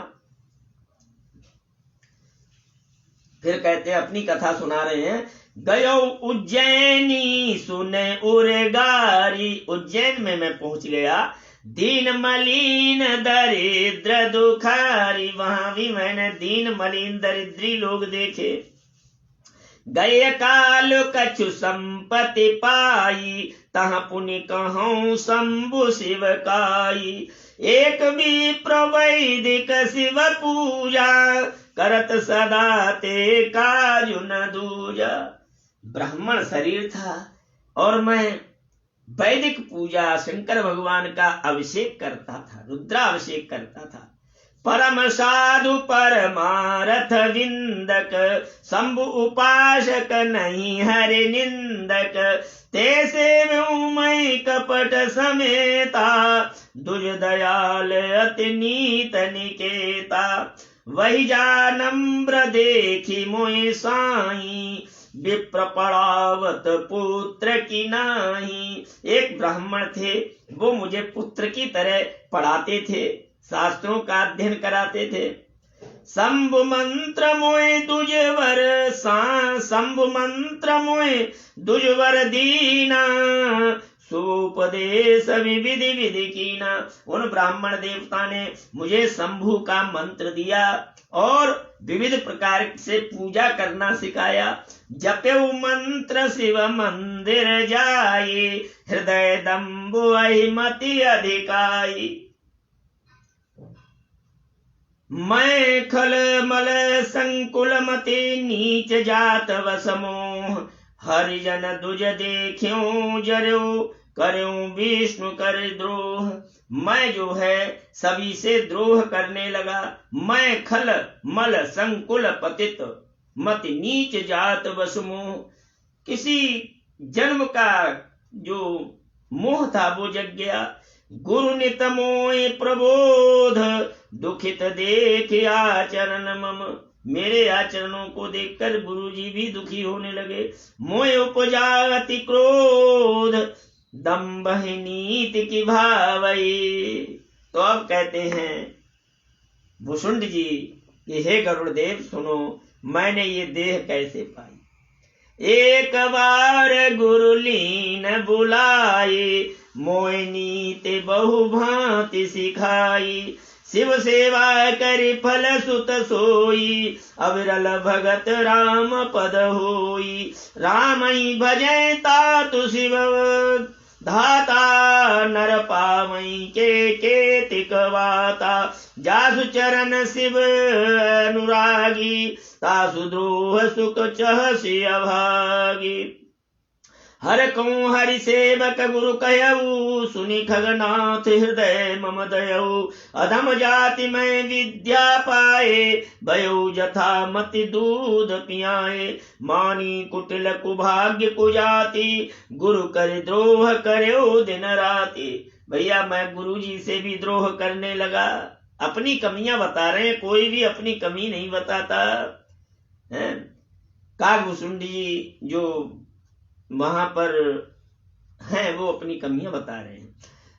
फिर कहते हैं, अपनी कथा सुना रहे हैं। गयो उज्जैनी सुने उरेगारी। उज्जैन में मैं पहुंच गया। दीन मलिन दरिद्र दुखारी, वहां भी मैंने दीन मलिन दरिद्री लोग देखे। गए काल कछु संपत्ति पाई, तहाँ पुनि कहूँ शंभु शिव काई। एक भी प्रवैदिक शिव पूजा, करत सदा ते काजु न दूजा। ब्राह्मण शरीर था और मैं वैदिक पूजा शंकर भगवान का अभिषेक करता था, रुद्राभिषेक करता था। परम साधु परमारथ विंदक, शंभु उपासक नहीं हरि निंदक। तैसे मैं कपट समेता, दुज दयाल अति नीत निकेता। वही जा नम्र देखी मोहि साई, विप्र पढ़ावत पुत्र की नाही। एक ब्राह्मण थे, वो मुझे पुत्र की तरह पढ़ाते थे, शास्त्रों का अध्ययन कराते थे। शंभु मंत्र मोए दुजवर शंभु मंत्र मोए दुजवर दीना, सुपदेश विधि विधि कीना। उन ब्राह्मण देवता ने मुझे शंभु का मंत्र दिया और विविध प्रकार से पूजा करना सिखाया। जपेउ मंत्र शिव मंदिर जाए, हृदय दम्बु अहिमति अधिकाई। मैं खल मल संकुल मति नीच जात वसमोह, हरिजन दुज देखियो जर्यो कर्यो विष्णु कर द्रोह। मैं जो है सभी से द्रोह करने लगा। मैं खल मल संकुल पतित मत नीच जात वसमोह, किसी जन्म का जो मोह था वो जग गया। गुरु नित मोय प्रबोध, दुखित देख आचरण मम। मेरे आचरणों को देखकर गुरुजी भी दुखी होने लगे। मोय उपजा अति क्रोध, दम्भ नीति की भावई। तो अब कहते हैं भुसुंड जी कि हे गरुड़देव सुनो, मैंने ये देह कैसे पाई। एक बार गुरु लीन बुलाए, मोय नीति बहु भांति सिखाई। शिव सेवा करि फल सुत सोई, अविरल भगत राम पद होई। रामई भजै तातु शिव धाता, नर पावई के तिकवाता। जासु चरण शिव अनुरागी, तासु द्रोह सुख चहसि अभागी। हर कहूँ हरि सेवक गुरु कहऊ, सुनि खगनाथ हृदय मम दयऊ। अधम जाति में विद्या पाए, भयो जथा मति दूध पियाए। मानी कुटिल कुभाग्य कुजाति, गुरु कर द्रोह कर्यो दिन राति। भैया मैं गुरु जी से भी द्रोह करने लगा। अपनी कमियां बता रहे हैं, कोई भी अपनी कमी नहीं बताता है। कागभूषुंडी जी जो वहां पर हैं वो अपनी कमियां बता रहे हैं।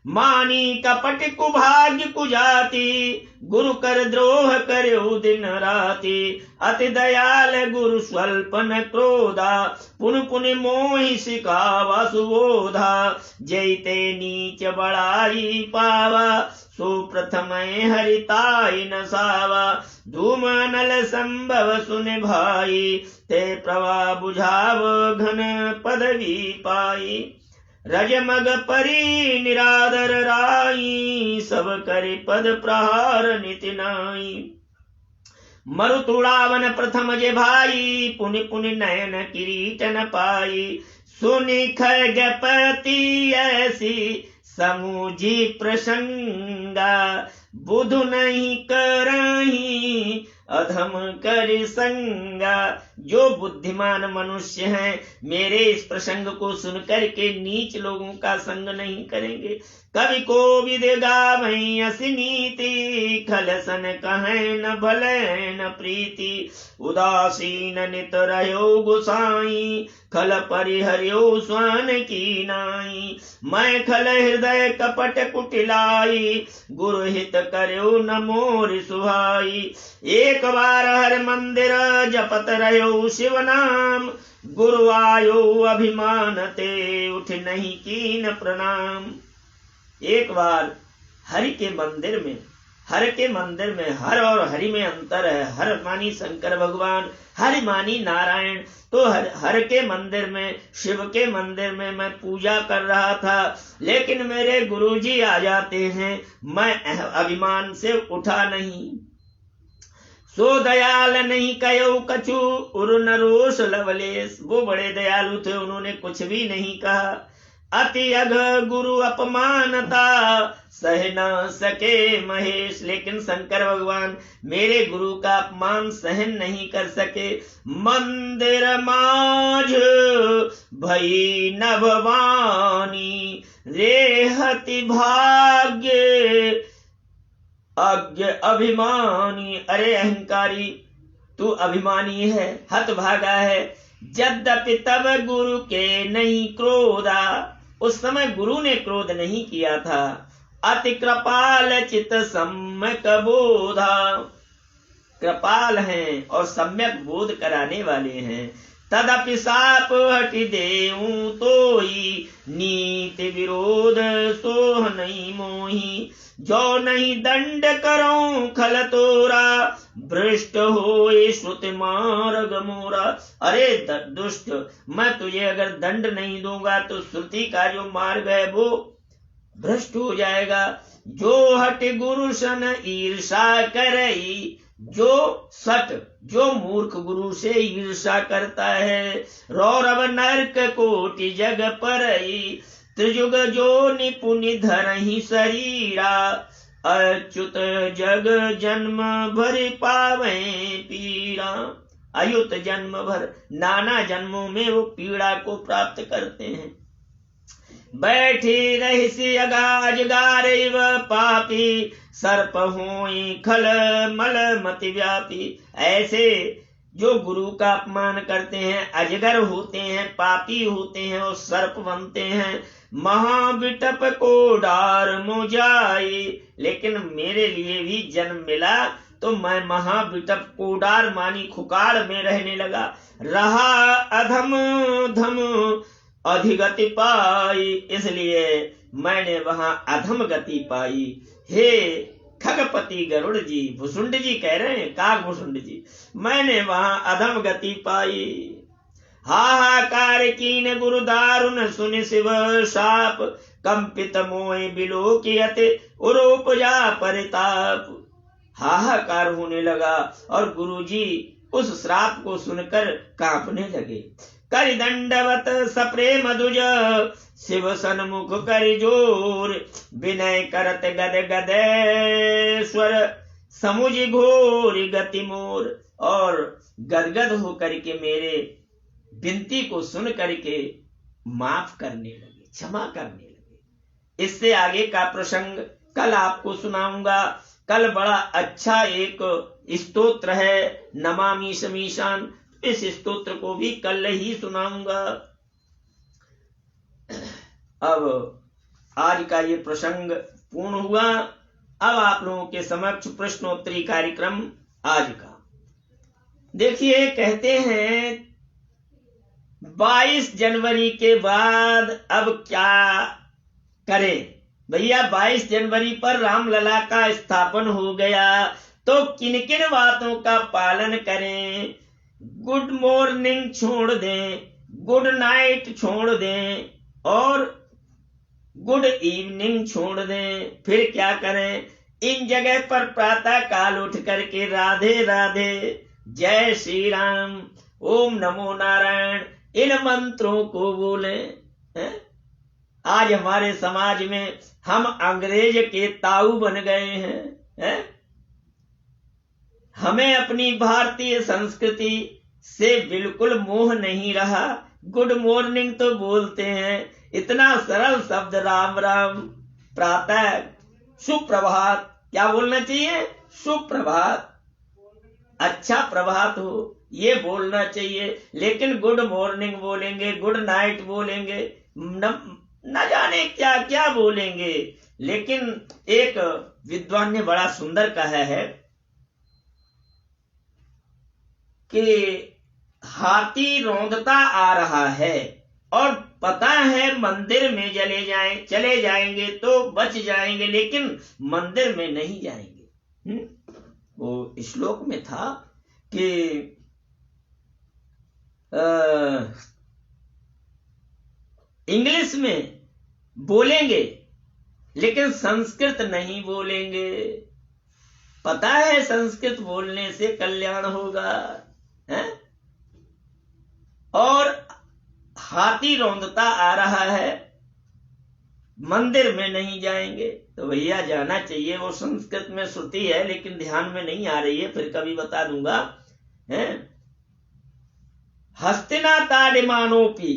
मानी कपट कुभाग्य कुजाति, गुरु कर द्रोह कर्यो दिन राति। अति दयाल गुरु स्वल्प न क्रोधा, पुन पुन मोहि सिखावा सुबोधा। जैते नीच बड़ाई पावा, सो प्रथम हरिताई न सावा। धूम नल संभव सुन भाई, ते प्रभा बुझाव घन पदवी पाई। रजमग परी निरादर राई, सब करे पद प्रहार निति नाई। मरुतुड़ावन प्रथम जे भाई, पुनि पुनि नयन किरीट न पाई। सुनि खगपति ऐसी समूझी प्रसंगा, बुधु नहीं करही अधम कर संगा। जो बुद्धिमान मनुष्य हैं मेरे इस प्रसंग को सुनकर के नीच लोगों का संग नहीं करेंगे। कवि को विद गावई असी नीति, खलसन कहें न भले न प्रीति। उदासीन नित रहो गुसाई, खल परिहर्यो स्वान की नाई। मैं खल हृदय कपट कुटिलाई, गुरु हित कर्यो न मोर सुहाई। एक बार हर मंदिर जपत रहो शिव नाम, गुरु आयो अभिमान ते उठ नहीं कीन प्रणाम। एक बार हरि के मंदिर में, हर के मंदिर में, हर और हरि में अंतर है। हर मानी शंकर भगवान, हरि मानी नारायण। तो हर के मंदिर में, शिव के मंदिर में मैं पूजा कर रहा था, लेकिन मेरे गुरुजी आ जाते हैं, मैं अभिमान से उठा नहीं। सो दयाल नहीं कयो कछु, उर नरोष लवलेश। वो बड़े दयालु थे, उन्होंने कुछ भी नहीं कहा। अति अघ गुरु अपमानता, सह न सके महेश। लेकिन शंकर भगवान मेरे गुरु का अपमान सहन नहीं कर सके। मंदिर माझ भई नभवानी, रेहति भाग्य अज्ञ अभिमानी, अरे अहंकारी तू अभिमानी है, हतभागा है। यद्यपि तब गुरु के नहीं क्रोधा, उस समय गुरु ने क्रोध नहीं किया था। अति कृपाल चित सम्यक बोधा, कृपाल हैं और सम्यक बोध कराने वाले हैं। तदपि साप हटि देऊं तोई, नीति विरोध सोह नहीं मोही। जो नहीं दंड करो खल तोरा, भ्रष्ट होए श्रुति मार्ग मोरा। अरे दुष्ट, मैं तुझे अगर दंड नहीं दूंगा तो श्रुति का जो मार्ग है वो भ्रष्ट हो जाएगा। जो हट गुरु सन ईर्षा करई, जो मूर्ख गुरु से ईर्षा करता है। रौरव नरक कोटि जग परई, त्रिजुग जो निपुनि धरहि शरीरा। अच्युत जग जन्म भर पावे पीड़ा, अयुत जन्म भर, नाना जन्मों में वो पीड़ा को प्राप्त करते हैं। बैठी रहिसी अगाजगार पापी, सर्प होई खल मल मति व्यापी। ऐसे जो गुरु का अपमान करते हैं अजगर होते हैं, पापी होते हैं और सर्प बनते हैं। महाविटप को डार मुझाई, लेकिन मेरे लिए भी जन्म मिला तो मैं महाविटप कोडार मानी खुकाड़ में रहने लगा। रहा अधम धम अधिगति पाई, इसलिए मैंने वहां अधम गति पाई। हे खगपति गरुड़ जी, भुसुंड जी कह रहे हैं, काग भुसुंड जी, मैंने वहां अधम गति पाई। हाहाकार कीन गुरु दारुण सुनि शिव शाप, कंपित मोहि बिलोकियत उरोपजा परिताप। हाहाकार होने लगा और गुरुजी उस श्राप को सुनकर कांपने लगे। कर दंडवत सप्रेम दुज, शिव सन्मुख कर जोर। विनय करत गद गदेश्वर, समुझ घोर गति मोर। और गदगद होकर के मेरे विनती को सुन करके माफ करने लगे, क्षमा करने लगे। इससे आगे का प्रसंग कल आपको सुनाऊंगा। कल बड़ा अच्छा एक स्तोत्र है, नमामि समीशान, इस स्तोत्र को भी कल ही सुनाऊंगा। अब आज का ये प्रसंग पूर्ण हुआ। अब आप लोगों के समक्ष प्रश्नोत्तरी कार्यक्रम आज का देखिए। कहते हैं 22 जनवरी के बाद अब क्या करें भैया। 22 जनवरी पर रामलला का स्थापन हो गया, तो किन किन बातों का पालन करें। गुड मॉर्निंग छोड़ दें, गुड नाइट छोड़ दें और गुड इवनिंग छोड़ दें। फिर क्या करें, इन जगह पर प्रातः काल उठ करके राधे राधे, जय श्री राम, ओम नमो नारायण, इन मंत्रों को बोलें। आज हमारे समाज में हम अंग्रेज के ताऊ बन गए हैं। हमें अपनी भारतीय संस्कृति से बिल्कुल मोह नहीं रहा। गुड मॉर्निंग तो बोलते हैं, इतना सरल शब्द राम राम, प्रातः सुप्रभात, क्या बोलना चाहिए, सुप्रभात, अच्छा प्रभात हो, ये बोलना चाहिए। लेकिन गुड मॉर्निंग बोलेंगे, गुड नाइट बोलेंगे, न जाने क्या क्या बोलेंगे। लेकिन एक विद्वान ने बड़ा सुंदर कहा है कि हाथी रौंदता आ रहा है और पता है मंदिर में चले जाएंगे तो बच जाएंगे, लेकिन मंदिर में नहीं जाएंगे। वो श्लोक में था कि इंग्लिश में बोलेंगे लेकिन संस्कृत नहीं बोलेंगे। पता है संस्कृत बोलने से कल्याण होगा, है? और हाथी रौंदता आ रहा है, मंदिर में नहीं जाएंगे। तो भैया जाना चाहिए। वो संस्कृत में श्रुति है लेकिन ध्यान में नहीं आ रही है, फिर कभी बता दूंगा। हस्तिना ताडिमानोपि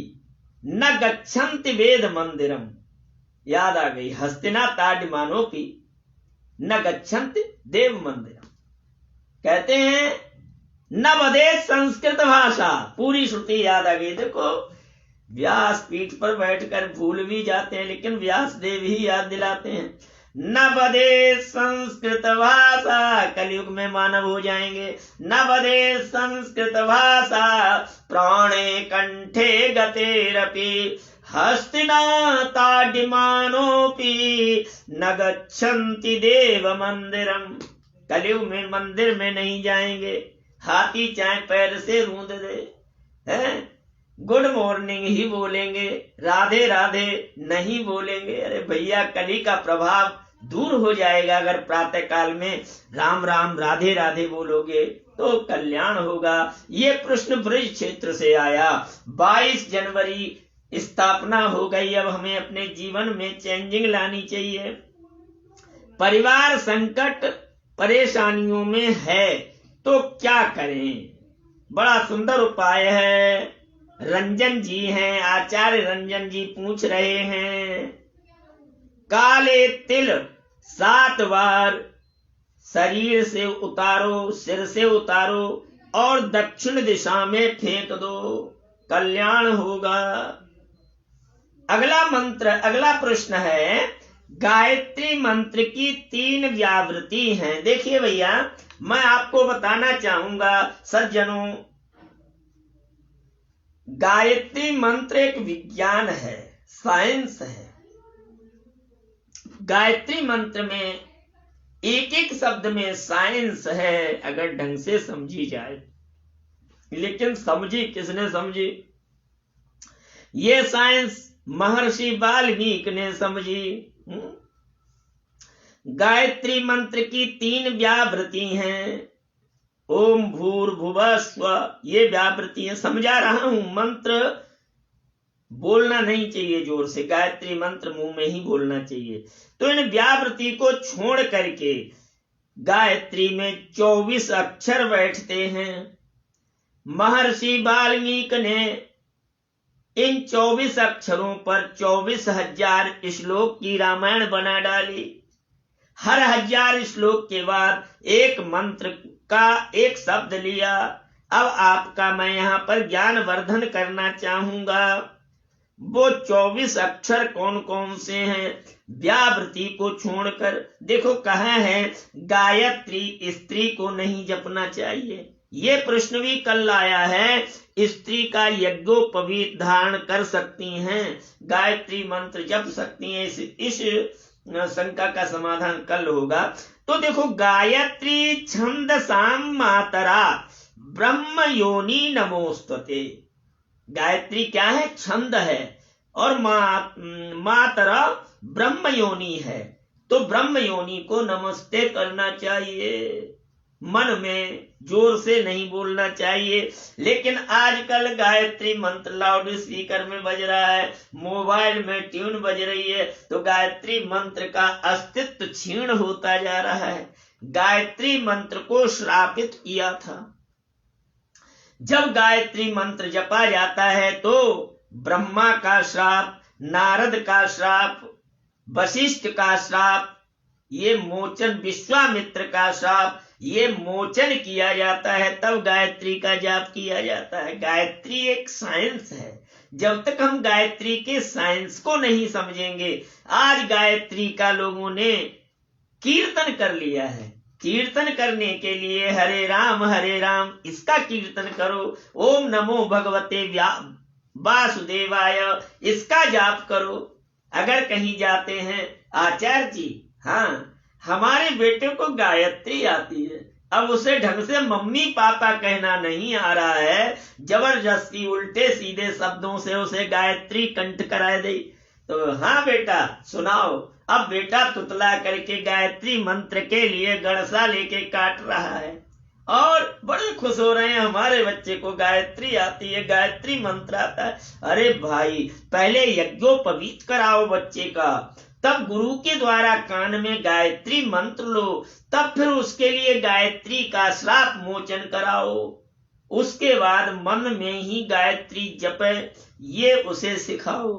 न गच्छन्ति वेद मंदिरम, याद आ गई। हस्तिना ताडिमानोपि, न गच्छन्ति देव मंदिर। कहते हैं न वदेत संस्कृत भाषा, पूरी श्रुति याद आ गई। देखो व्यास पीठ पर बैठकर भूल भी जाते हैं, लेकिन व्यास देव ही याद दिलाते हैं। न वदेत संस्कृत भाषा, कलयुग में मानव हो जाएंगे। न वदेत संस्कृत भाषा प्राणे कंठे गतेरपि हस्तिनाताड्यमानोऽपि न गच्छन्ति देव मंदिरम। कलयुग में मंदिर में नहीं जाएंगे, हाथी चाहे पैर से रूंद दे, है गुड मॉर्निंग ही बोलेंगे, राधे राधे नहीं बोलेंगे। अरे भैया कली का प्रभाव दूर हो जाएगा। अगर प्रातः काल में राम राम राधे राधे बोलोगे तो कल्याण होगा। ये प्रश्न ब्रज क्षेत्र से आया। 22 जनवरी स्थापना हो गई। अब हमें अपने जीवन में चेंजिंग लानी चाहिए। परिवार संकट परेशानियों में है तो क्या करें? बड़ा सुंदर उपाय है। रंजन जी हैं, आचार्य रंजन जी पूछ रहे हैं, काले तिल 7 बार शरीर से उतारो, सिर से उतारो और दक्षिण दिशा में फेंक दो, कल्याण होगा। अगला प्रश्न है, गायत्री मंत्र की 3 व्यावृत्ति हैं। देखिए भैया, मैं आपको बताना चाहूंगा सज्जनों, गायत्री मंत्र एक विज्ञान है, साइंस है। गायत्री मंत्र में एक एक शब्द में साइंस है, अगर ढंग से समझी जाए। लेकिन समझी किसने समझी? ये साइंस महर्षि वाल्मीकि ने समझी। गायत्री मंत्र की 3 व्यावृत्ति हैं। ओम भूर्भुवः स्वः, ये व्यावृत्तियां समझा रहा हूं। मंत्र बोलना नहीं चाहिए जोर से, गायत्री मंत्र मुंह में ही बोलना चाहिए। तो इन व्यावृत्ति को छोड़ करके गायत्री में 24 अक्षर बैठते हैं। महर्षि वाल्मीकि ने इन 24 अक्षरों पर 24,000 श्लोक की रामायण बना डाली। हर 1000 श्लोक के बाद एक मंत्र का एक शब्द लिया। अब आपका मैं यहां पर ज्ञान वर्धन करना चाहूंगा। वो 24 अक्षर कौन कौन से हैं? व्यावृत्ति को छोड़कर देखो, कहा है गायत्री स्त्री को नहीं जपना चाहिए। ये प्रश्न भी कल आया है, स्त्री का यज्ञोपवीत धारण कर सकती हैं, गायत्री मंत्र जप सकती हैं। इस शंका का समाधान कल होगा। तो देखो, गायत्री छंदसाम मातरा ब्रह्म योनि नमोस्तुते। गायत्री क्या है? छंद है और मातरा ब्रह्म योनि है। तो ब्रह्म योनि को नमस्ते करना चाहिए, मन में जोर से नहीं बोलना चाहिए। लेकिन आजकल गायत्री मंत्र लाउड स्पीकर में बज रहा है, मोबाइल में ट्यून बज रही है, तो गायत्री मंत्र का अस्तित्व क्षीण होता जा रहा है। गायत्री मंत्र को श्रापित किया था। जब गायत्री मंत्र जपा जाता है तो ब्रह्मा का श्राप, नारद का श्राप, वशिष्ठ का श्राप, ये मोचन, विश्वामित्र का श्राप, ये मोचन किया जाता है। तब गायत्री का जाप किया जाता है। गायत्री एक साइंस है। जब तक हम गायत्री के साइंस को नहीं समझेंगे, आज गायत्री का लोगों ने कीर्तन कर लिया है। कीर्तन करने के लिए हरे राम इसका कीर्तन करो, ओम नमो भगवते वासुदेवाय इसका जाप करो। अगर कहीं जाते हैं, आचार्य जी हाँ हमारे बेटे को गायत्री आती है, अब उसे ढंग से मम्मी पापा कहना नहीं आ रहा है, जबरदस्ती उल्टे सीधे शब्दों से उसे गायत्री कंठ करा दे, तो हाँ बेटा सुनाओ। अब बेटा तुतला करके गायत्री मंत्र के लिए गड़सा लेके काट रहा है और बड़े खुश हो रहे हैं, हमारे बच्चे को गायत्री आती है, गायत्री मंत्र आता है। अरे भाई, पहले यज्ञोपवीत कराओ बच्चे का, तब गुरु के द्वारा कान में गायत्री मंत्र लो, तब फिर उसके लिए गायत्री का श्राप मोचन कराओ। उसके बाद मन में ही गायत्री जपे, ये उसे सिखाओ।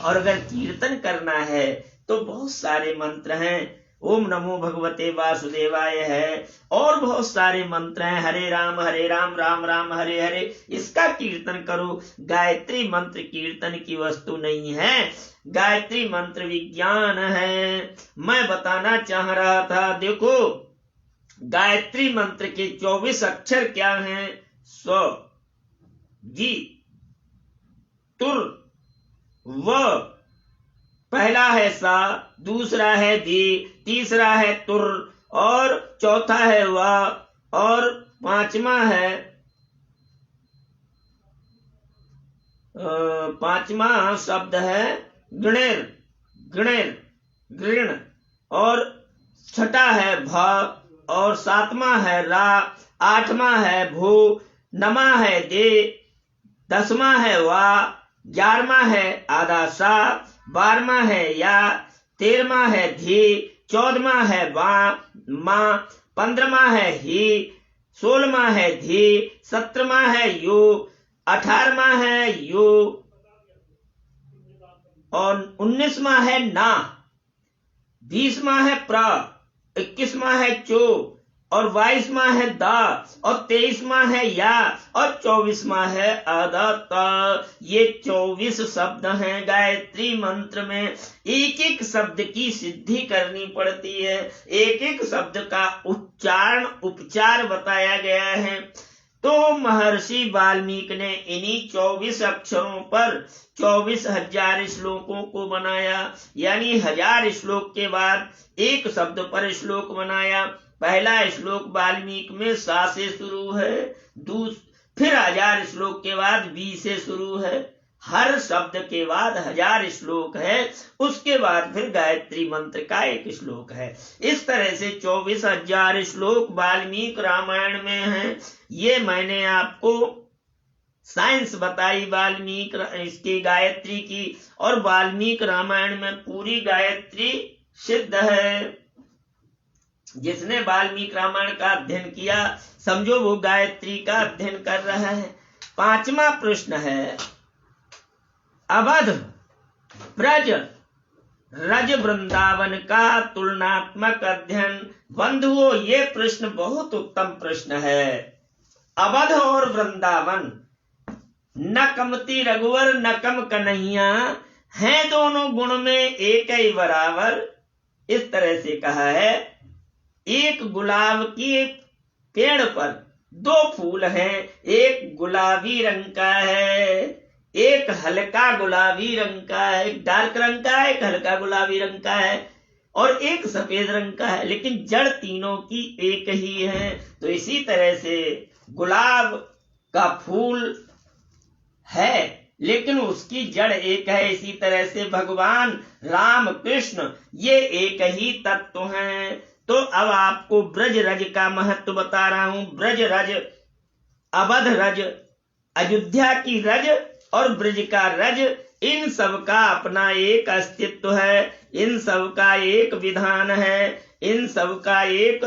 और अगर कीर्तन करना है तो बहुत सारे मंत्र हैं, ओम नमो भगवते वासुदेवाय है, और बहुत सारे मंत्र हैं, हरे राम राम राम हरे हरे, इसका कीर्तन करो। गायत्री मंत्र कीर्तन की वस्तु नहीं है, गायत्री मंत्र विज्ञान है। मैं बताना चाह रहा था, देखो गायत्री मंत्र के 24 अक्षर क्या हैं? स्व, जी, तुर, व, पहला है सा, दूसरा है धी, तीसरा है तुर, और चौथा है वा, और पांचवा है पांचवा शब्द है गणेर, गणेर, गृण, और छठा है भ, और सातवां है रा, आठवां है भू, नमा है दे, 10वां है वा, 11वां है आधा सा, 12वां है या, 13वां है धी, 14वां है बा मां, 15वां है ही, 16वां है धी, 17वां है यू, 18वां है यू, और 19वां है ना, 20वां है प्र, 21वां है चो, और 22वां है दा, और 23वां है या, और 24वां है आदा ता। ये 24 शब्द हैं गायत्री मंत्र में। एक एक शब्द की सिद्धि करनी पड़ती है, एक एक शब्द का उच्चारण उपचार बताया गया है। तो महर्षि वाल्मीकि ने इन्हीं 24 अक्षरों पर 24,000 श्लोकों को बनाया, यानी 1000 श्लोक के बाद एक शब्द पर श्लोक बनाया। पहला श्लोक वाल्मीकि में सा से शुरू है, फिर 1000 श्लोक के बाद बी से शुरू है, हर शब्द के बाद 1000 श्लोक है, उसके बाद फिर गायत्री मंत्र का एक श्लोक है। इस तरह से 24,000 श्लोक वाल्मीकि रामायण में हैं। ये मैंने आपको साइंस बताई वाल्मीकि इसकी गायत्री की, और वाल्मीकि रामायण में पूरी गायत्री सिद्ध है। जिसने वाल्मीकि रामायण का अध्ययन किया, समझो वो गायत्री का अध्ययन कर रहा है। 5वां प्रश्न है, अवध, ब्रज, रज, वृंदावन का तुलनात्मक अध्ययन। बंधुओं, ये प्रश्न बहुत उत्तम प्रश्न है। अवध और वृंदावन, न कमती रघुवर न कम कन्हैया, हैं दोनों गुण में एक ही बराबर। इस तरह से कहा है, एक गुलाब के पेड़ पर 2 फूल हैं, एक गुलाबी रंग का है, एक हल्का गुलाबी रंग का है, एक डार्क रंग का है, एक हल्का गुलाबी रंग का है, और एक सफेद रंग का है, लेकिन जड़ तीनों की एक ही है। तो इसी तरह से गुलाब का फूल है लेकिन उसकी जड़ एक है। इसी तरह से भगवान राम कृष्ण ये एक ही तत्व हैं। तो अब आपको ब्रज रज का महत्व बता रहा हूं। ब्रज रज, अवध रज, अयोध्या की रज और ब्रज का रज, इन सब का अपना एक अस्तित्व है, इन सब का एक विधान है, इन सब का एक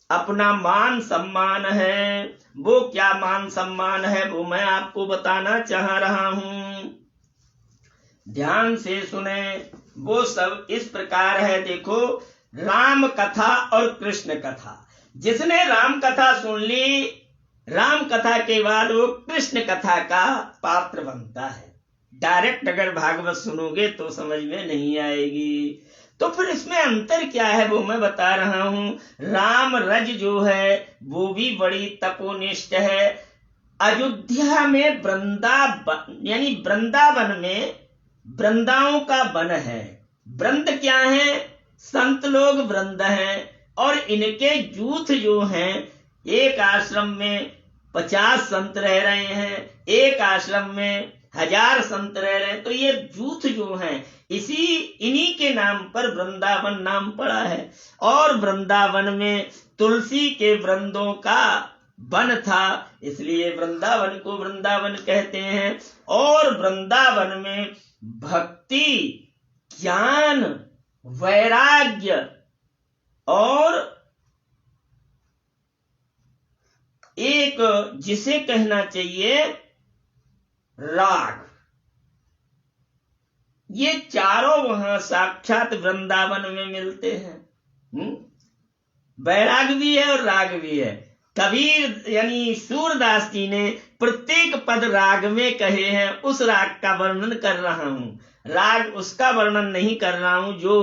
अपना मान सम्मान है। वो क्या मान सम्मान है वो मैं आपको बताना चाह रहा हूं, ध्यान से सुने। वो सब इस प्रकार है। देखो, राम कथा और कृष्ण कथा, जिसने राम कथा सुन ली, राम कथा के बाद वो कृष्ण कथा का पात्र बनता है। डायरेक्ट अगर भागवत सुनोगे तो समझ में नहीं आएगी। तो फिर इसमें अंतर क्या है वो मैं बता रहा हूं। राम रज जो है वो भी बड़ी तपोनिष्ठ है। अयोध्या में वृंदावन, यानी वृंदावन में वृंदाओं का वन है। वृंद क्या है? संत लोग वृंद हैं। और इनके जूथ जो हैं, एक आश्रम में 50 संत रह रहे हैं, एक आश्रम में 1000 संत रह रहे हैं। तो ये जूथ जो हैं, इन्हीं के नाम पर वृंदावन नाम पड़ा है। और वृंदावन में तुलसी के वृंदों का वन था, इसलिए वृंदावन को वृंदावन कहते हैं। और वृंदावन में भक्ति, ज्ञान, वैराग्य और एक जिसे कहना चाहिए राग, ये चारों वहां साक्षात वृंदावन में मिलते हैं। बैराग भी है और राग भी है। कबीर यानी सूरदास जी ने प्रत्येक पद राग में कहे हैं। उस राग का वर्णन कर रहा हूं, राग उसका वर्णन नहीं कर रहा हूं जो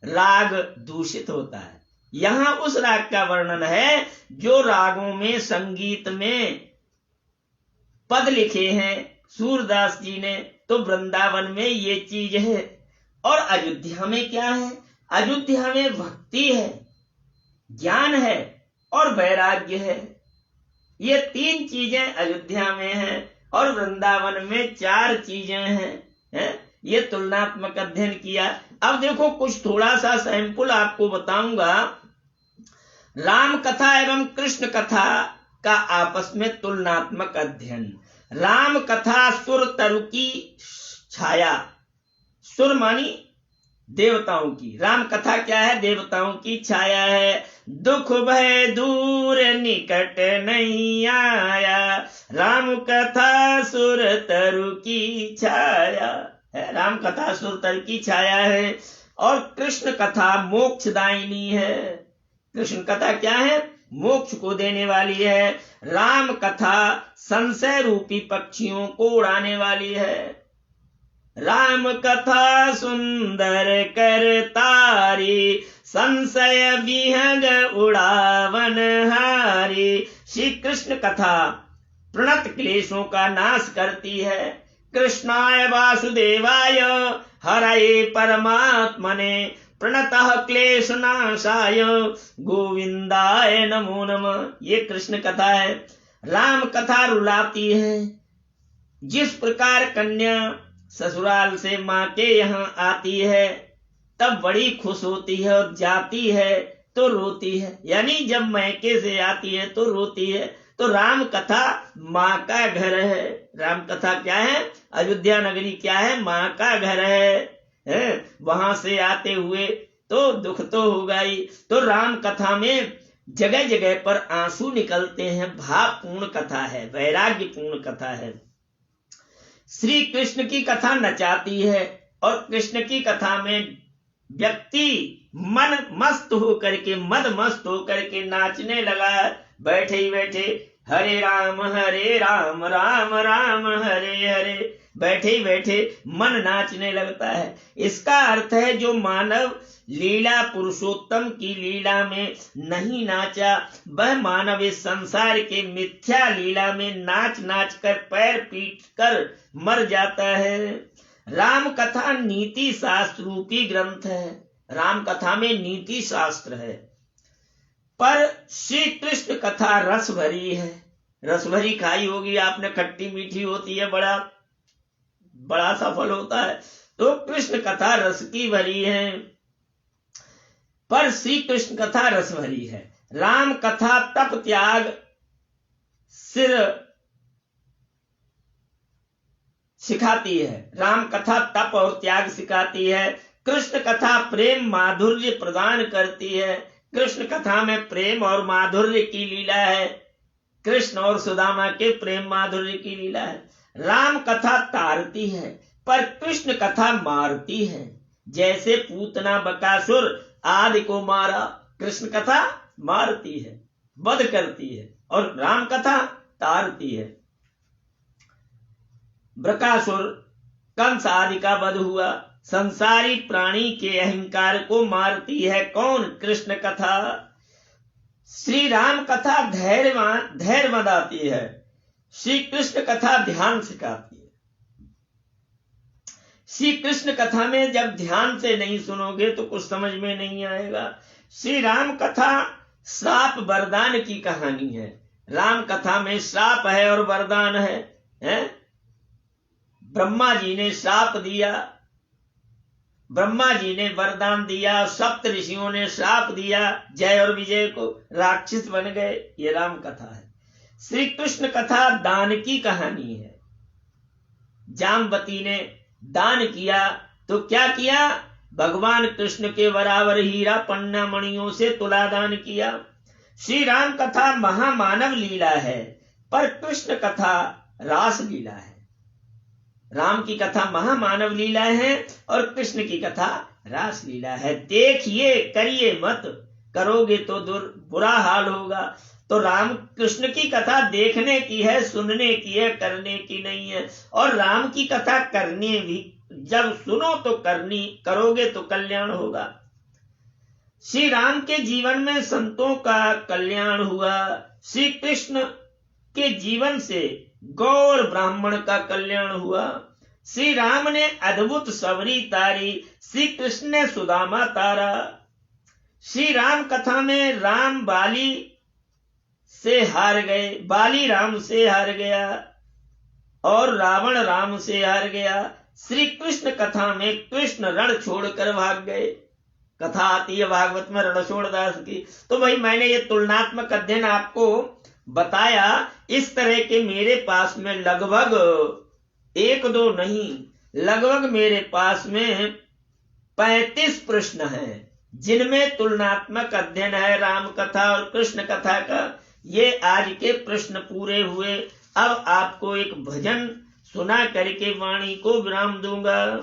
राग दूषित होता है। यहां उस राग का वर्णन है जो रागों में, संगीत में पद लिखे हैं सूरदास जी ने। तो वृंदावन में ये चीज है। और अयोध्या में क्या है? अयोध्या में भक्ति है, ज्ञान है और वैराग्य है। ये 3 चीजें अयोध्या में हैं और वृंदावन में 4 चीजें हैं। ये तुलनात्मक अध्ययन किया। अब देखो कुछ थोड़ा सा सैंपल आपको बताऊंगा। राम कथा एवं कृष्ण कथा का आपस में तुलनात्मक अध्ययन। राम कथा सुर तरु की छाया, सुर मानी देवताओं की, राम कथा क्या है? देवताओं की छाया है। दुख भय दूर निकट नहीं आया, राम कथा सुर तरु की छाया है। राम कथा सुर तरु की छाया है। और कृष्ण कथा मोक्षदायिनी है। कृष्ण कथा क्या है? मोक्ष को देने वाली है। राम कथा संशय रूपी पक्षियों को उड़ाने वाली है। राम कथा सुंदर कर तारी, संशय विहग उड़ावन हारी। श्री कृष्ण कथा प्रणत क्लेशों का नाश करती है। कृष्णाय वासुदेवाय हरये परमात्मने, प्रणतः क्लेश नाशाय गोविंदाय नमो नमः। ये कृष्ण कथा है। राम कथा रुलाती है। जिस प्रकार कन्या ससुराल से माँ के यहाँ आती है तब बड़ी खुश होती है और जाती है तो रोती है, यानी जब मैके से आती है तो रोती है। तो राम कथा माँ का घर है। राम कथा क्या है? अयोध्या नगरी क्या है? माँ का घर है। वहां से आते हुए तो दुख तो होगा ही। तो राम कथा में जगह जगह पर आंसू निकलते हैं। भावपूर्ण कथा है, वैराग्यपूर्ण कथा है। श्री कृष्ण की कथा नचाती है और कृष्ण की कथा में व्यक्ति मन मस्त होकर के, मद मस्त होकर के नाचने लगा। बैठे ही बैठे हरे राम राम राम हरे हरे, बैठे ही बैठे मन नाचने लगता है। इसका अर्थ है जो मानव लीला पुरुषोत्तम की लीला में नहीं नाचा, वह मानव इस संसार के मिथ्या लीला में नाच नाच कर पैर पीट कर मर जाता है। राम कथा नीति शास्त्र रूपी ग्रंथ है। राम कथा में नीति शास्त्र है। पर श्री कृष्ण कथा रस भरी है। रस भरी खाई होगी आपने, खट्टी मीठी होती है, बड़ा सफल होता है। तो कृष्ण कथा रस की भरी है, पर श्री कृष्ण कथा रस भरी है। राम कथा तप त्याग सिर सिखाती है। राम कथा तप और त्याग सिखाती है। कृष्ण कथा प्रेम माधुर्य प्रदान करती है। कृष्ण कथा में प्रेम और माधुर्य की लीला है। कृष्ण और सुदामा के प्रेम माधुर्य की लीला है। राम कथा तारती है, पर कृष्ण कथा मारती है। जैसे पूतना बकासुर आदि को मारा, कृष्ण कथा मारती है, वध करती है, और राम कथा तारती है। बकासुर कंस आदि का वध हुआ। संसारी प्राणी के अहंकार को मारती है कौन? कृष्ण कथा। श्री राम कथा धैर्य बंधाती है। श्री कृष्ण कथा ध्यान सिखाती है। श्री कृष्ण कथा में जब ध्यान से नहीं सुनोगे तो कुछ समझ में नहीं आएगा। श्री राम कथा श्राप वरदान की कहानी है। राम कथा में श्राप है और वरदान है। ब्रह्मा जी ने श्राप दिया, ब्रह्मा जी ने वरदान दिया, सप्त ऋषियों ने श्राप दिया जय और विजय को, राक्षस बन गए। ये राम कथा है। श्री कृष्ण कथा दान की कहानी है। जामवती ने दान किया तो क्या किया? भगवान कृष्ण के बराबर हीरा पन्ना मणियों से तुला दान किया। श्री राम कथा महामानव लीला है, पर कृष्ण कथा रास लीला है। राम की कथा महामानव लीला है और कृष्ण की कथा रास लीला है। देखिए करिए मत, करोगे तो बुरा हाल होगा। तो राम कृष्ण की कथा देखने की है, सुनने की है, करने की नहीं है। और राम की कथा करनी भी, जब सुनो तो करोगे तो कल्याण होगा। श्री राम के जीवन में संतों का कल्याण हुआ। श्री कृष्ण के जीवन से गौ और ब्राह्मण का कल्याण हुआ। श्री राम ने अद्भुत सबरी तारी, श्री कृष्ण ने सुदामा तारा। श्री राम कथा में राम बाली से हार गए, बाली राम से हार गया और रावण राम से हार गया। श्री कृष्ण कथा में कृष्ण रण छोड़कर भाग गए। कथा आती है भागवत में रणछोड़ दास की। तो भाई मैंने ये तुलनात्मक अध्ययन आपको बताया। इस तरह के मेरे पास में लगभग 1-2 नहीं, लगभग मेरे पास में 35 प्रश्न हैं, जिनमें तुलनात्मक अध्ययन है राम कथा और कृष्ण कथा का। ये आज के प्रश्न पूरे हुए। अब आपको एक भजन सुना करके वाणी को विराम दूंगा।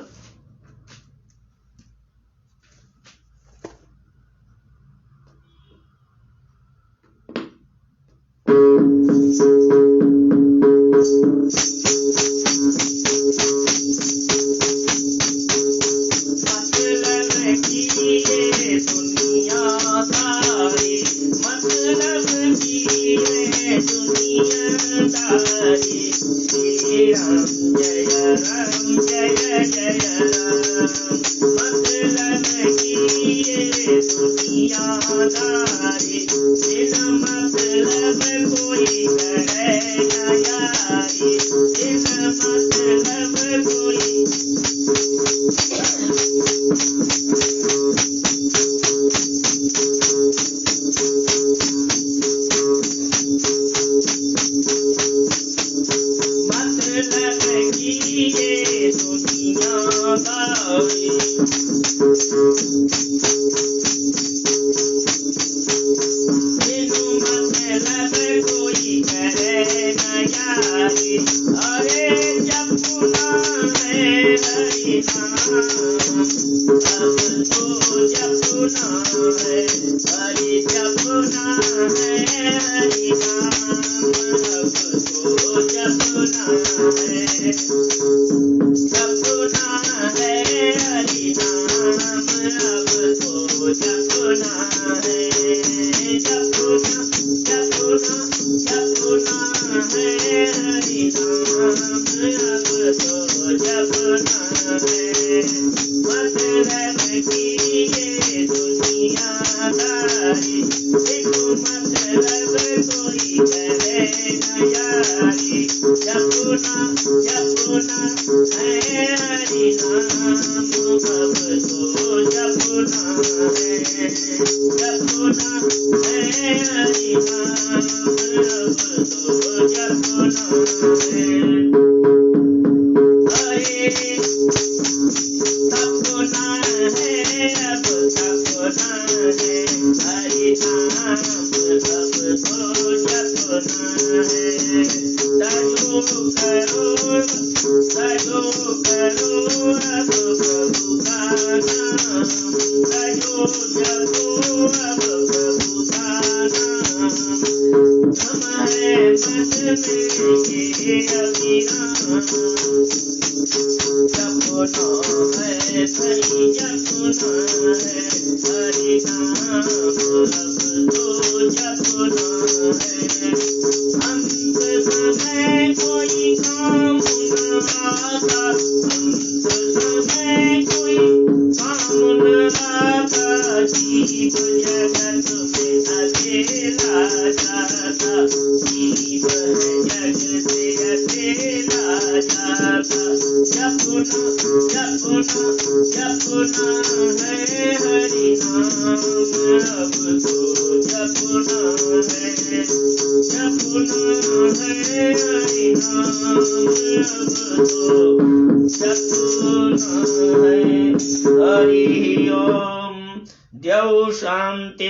हरि ओम। द्यौ शांति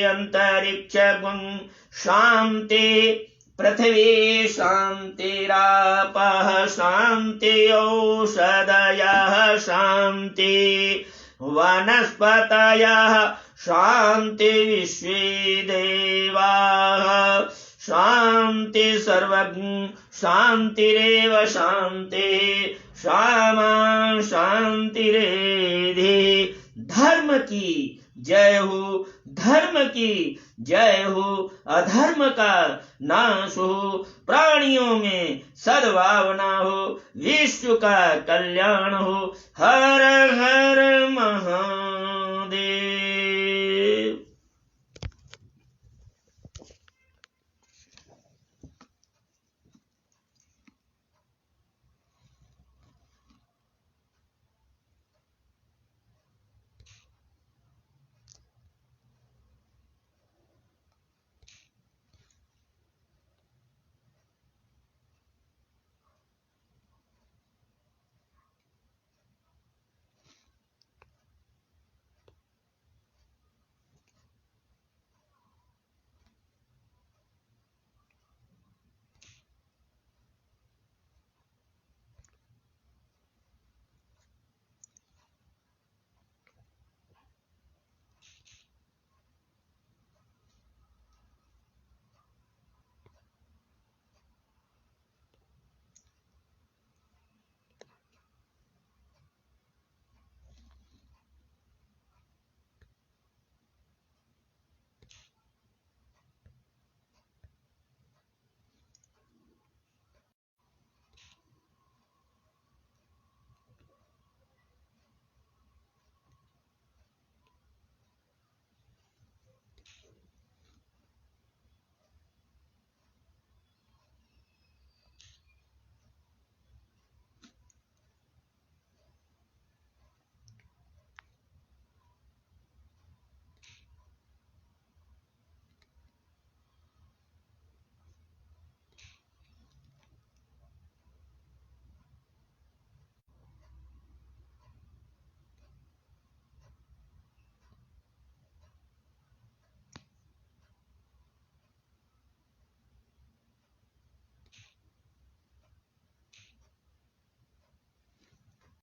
अंतरिक्ष गुं शांति पृथ्वी शांतिरापः शांति औषधयः शांति वनस्पतयः शान्ति विश्वे देवाः शान्ति सर्वज्ञ शान्तिरेव शान्ति शामा शान्तिरेधि। धर्म की जय हो, धर्म की जय हो, अधर्म का नाश हो, प्राणियों में सद्भावना हो, विश्व का कल्याण हो। हर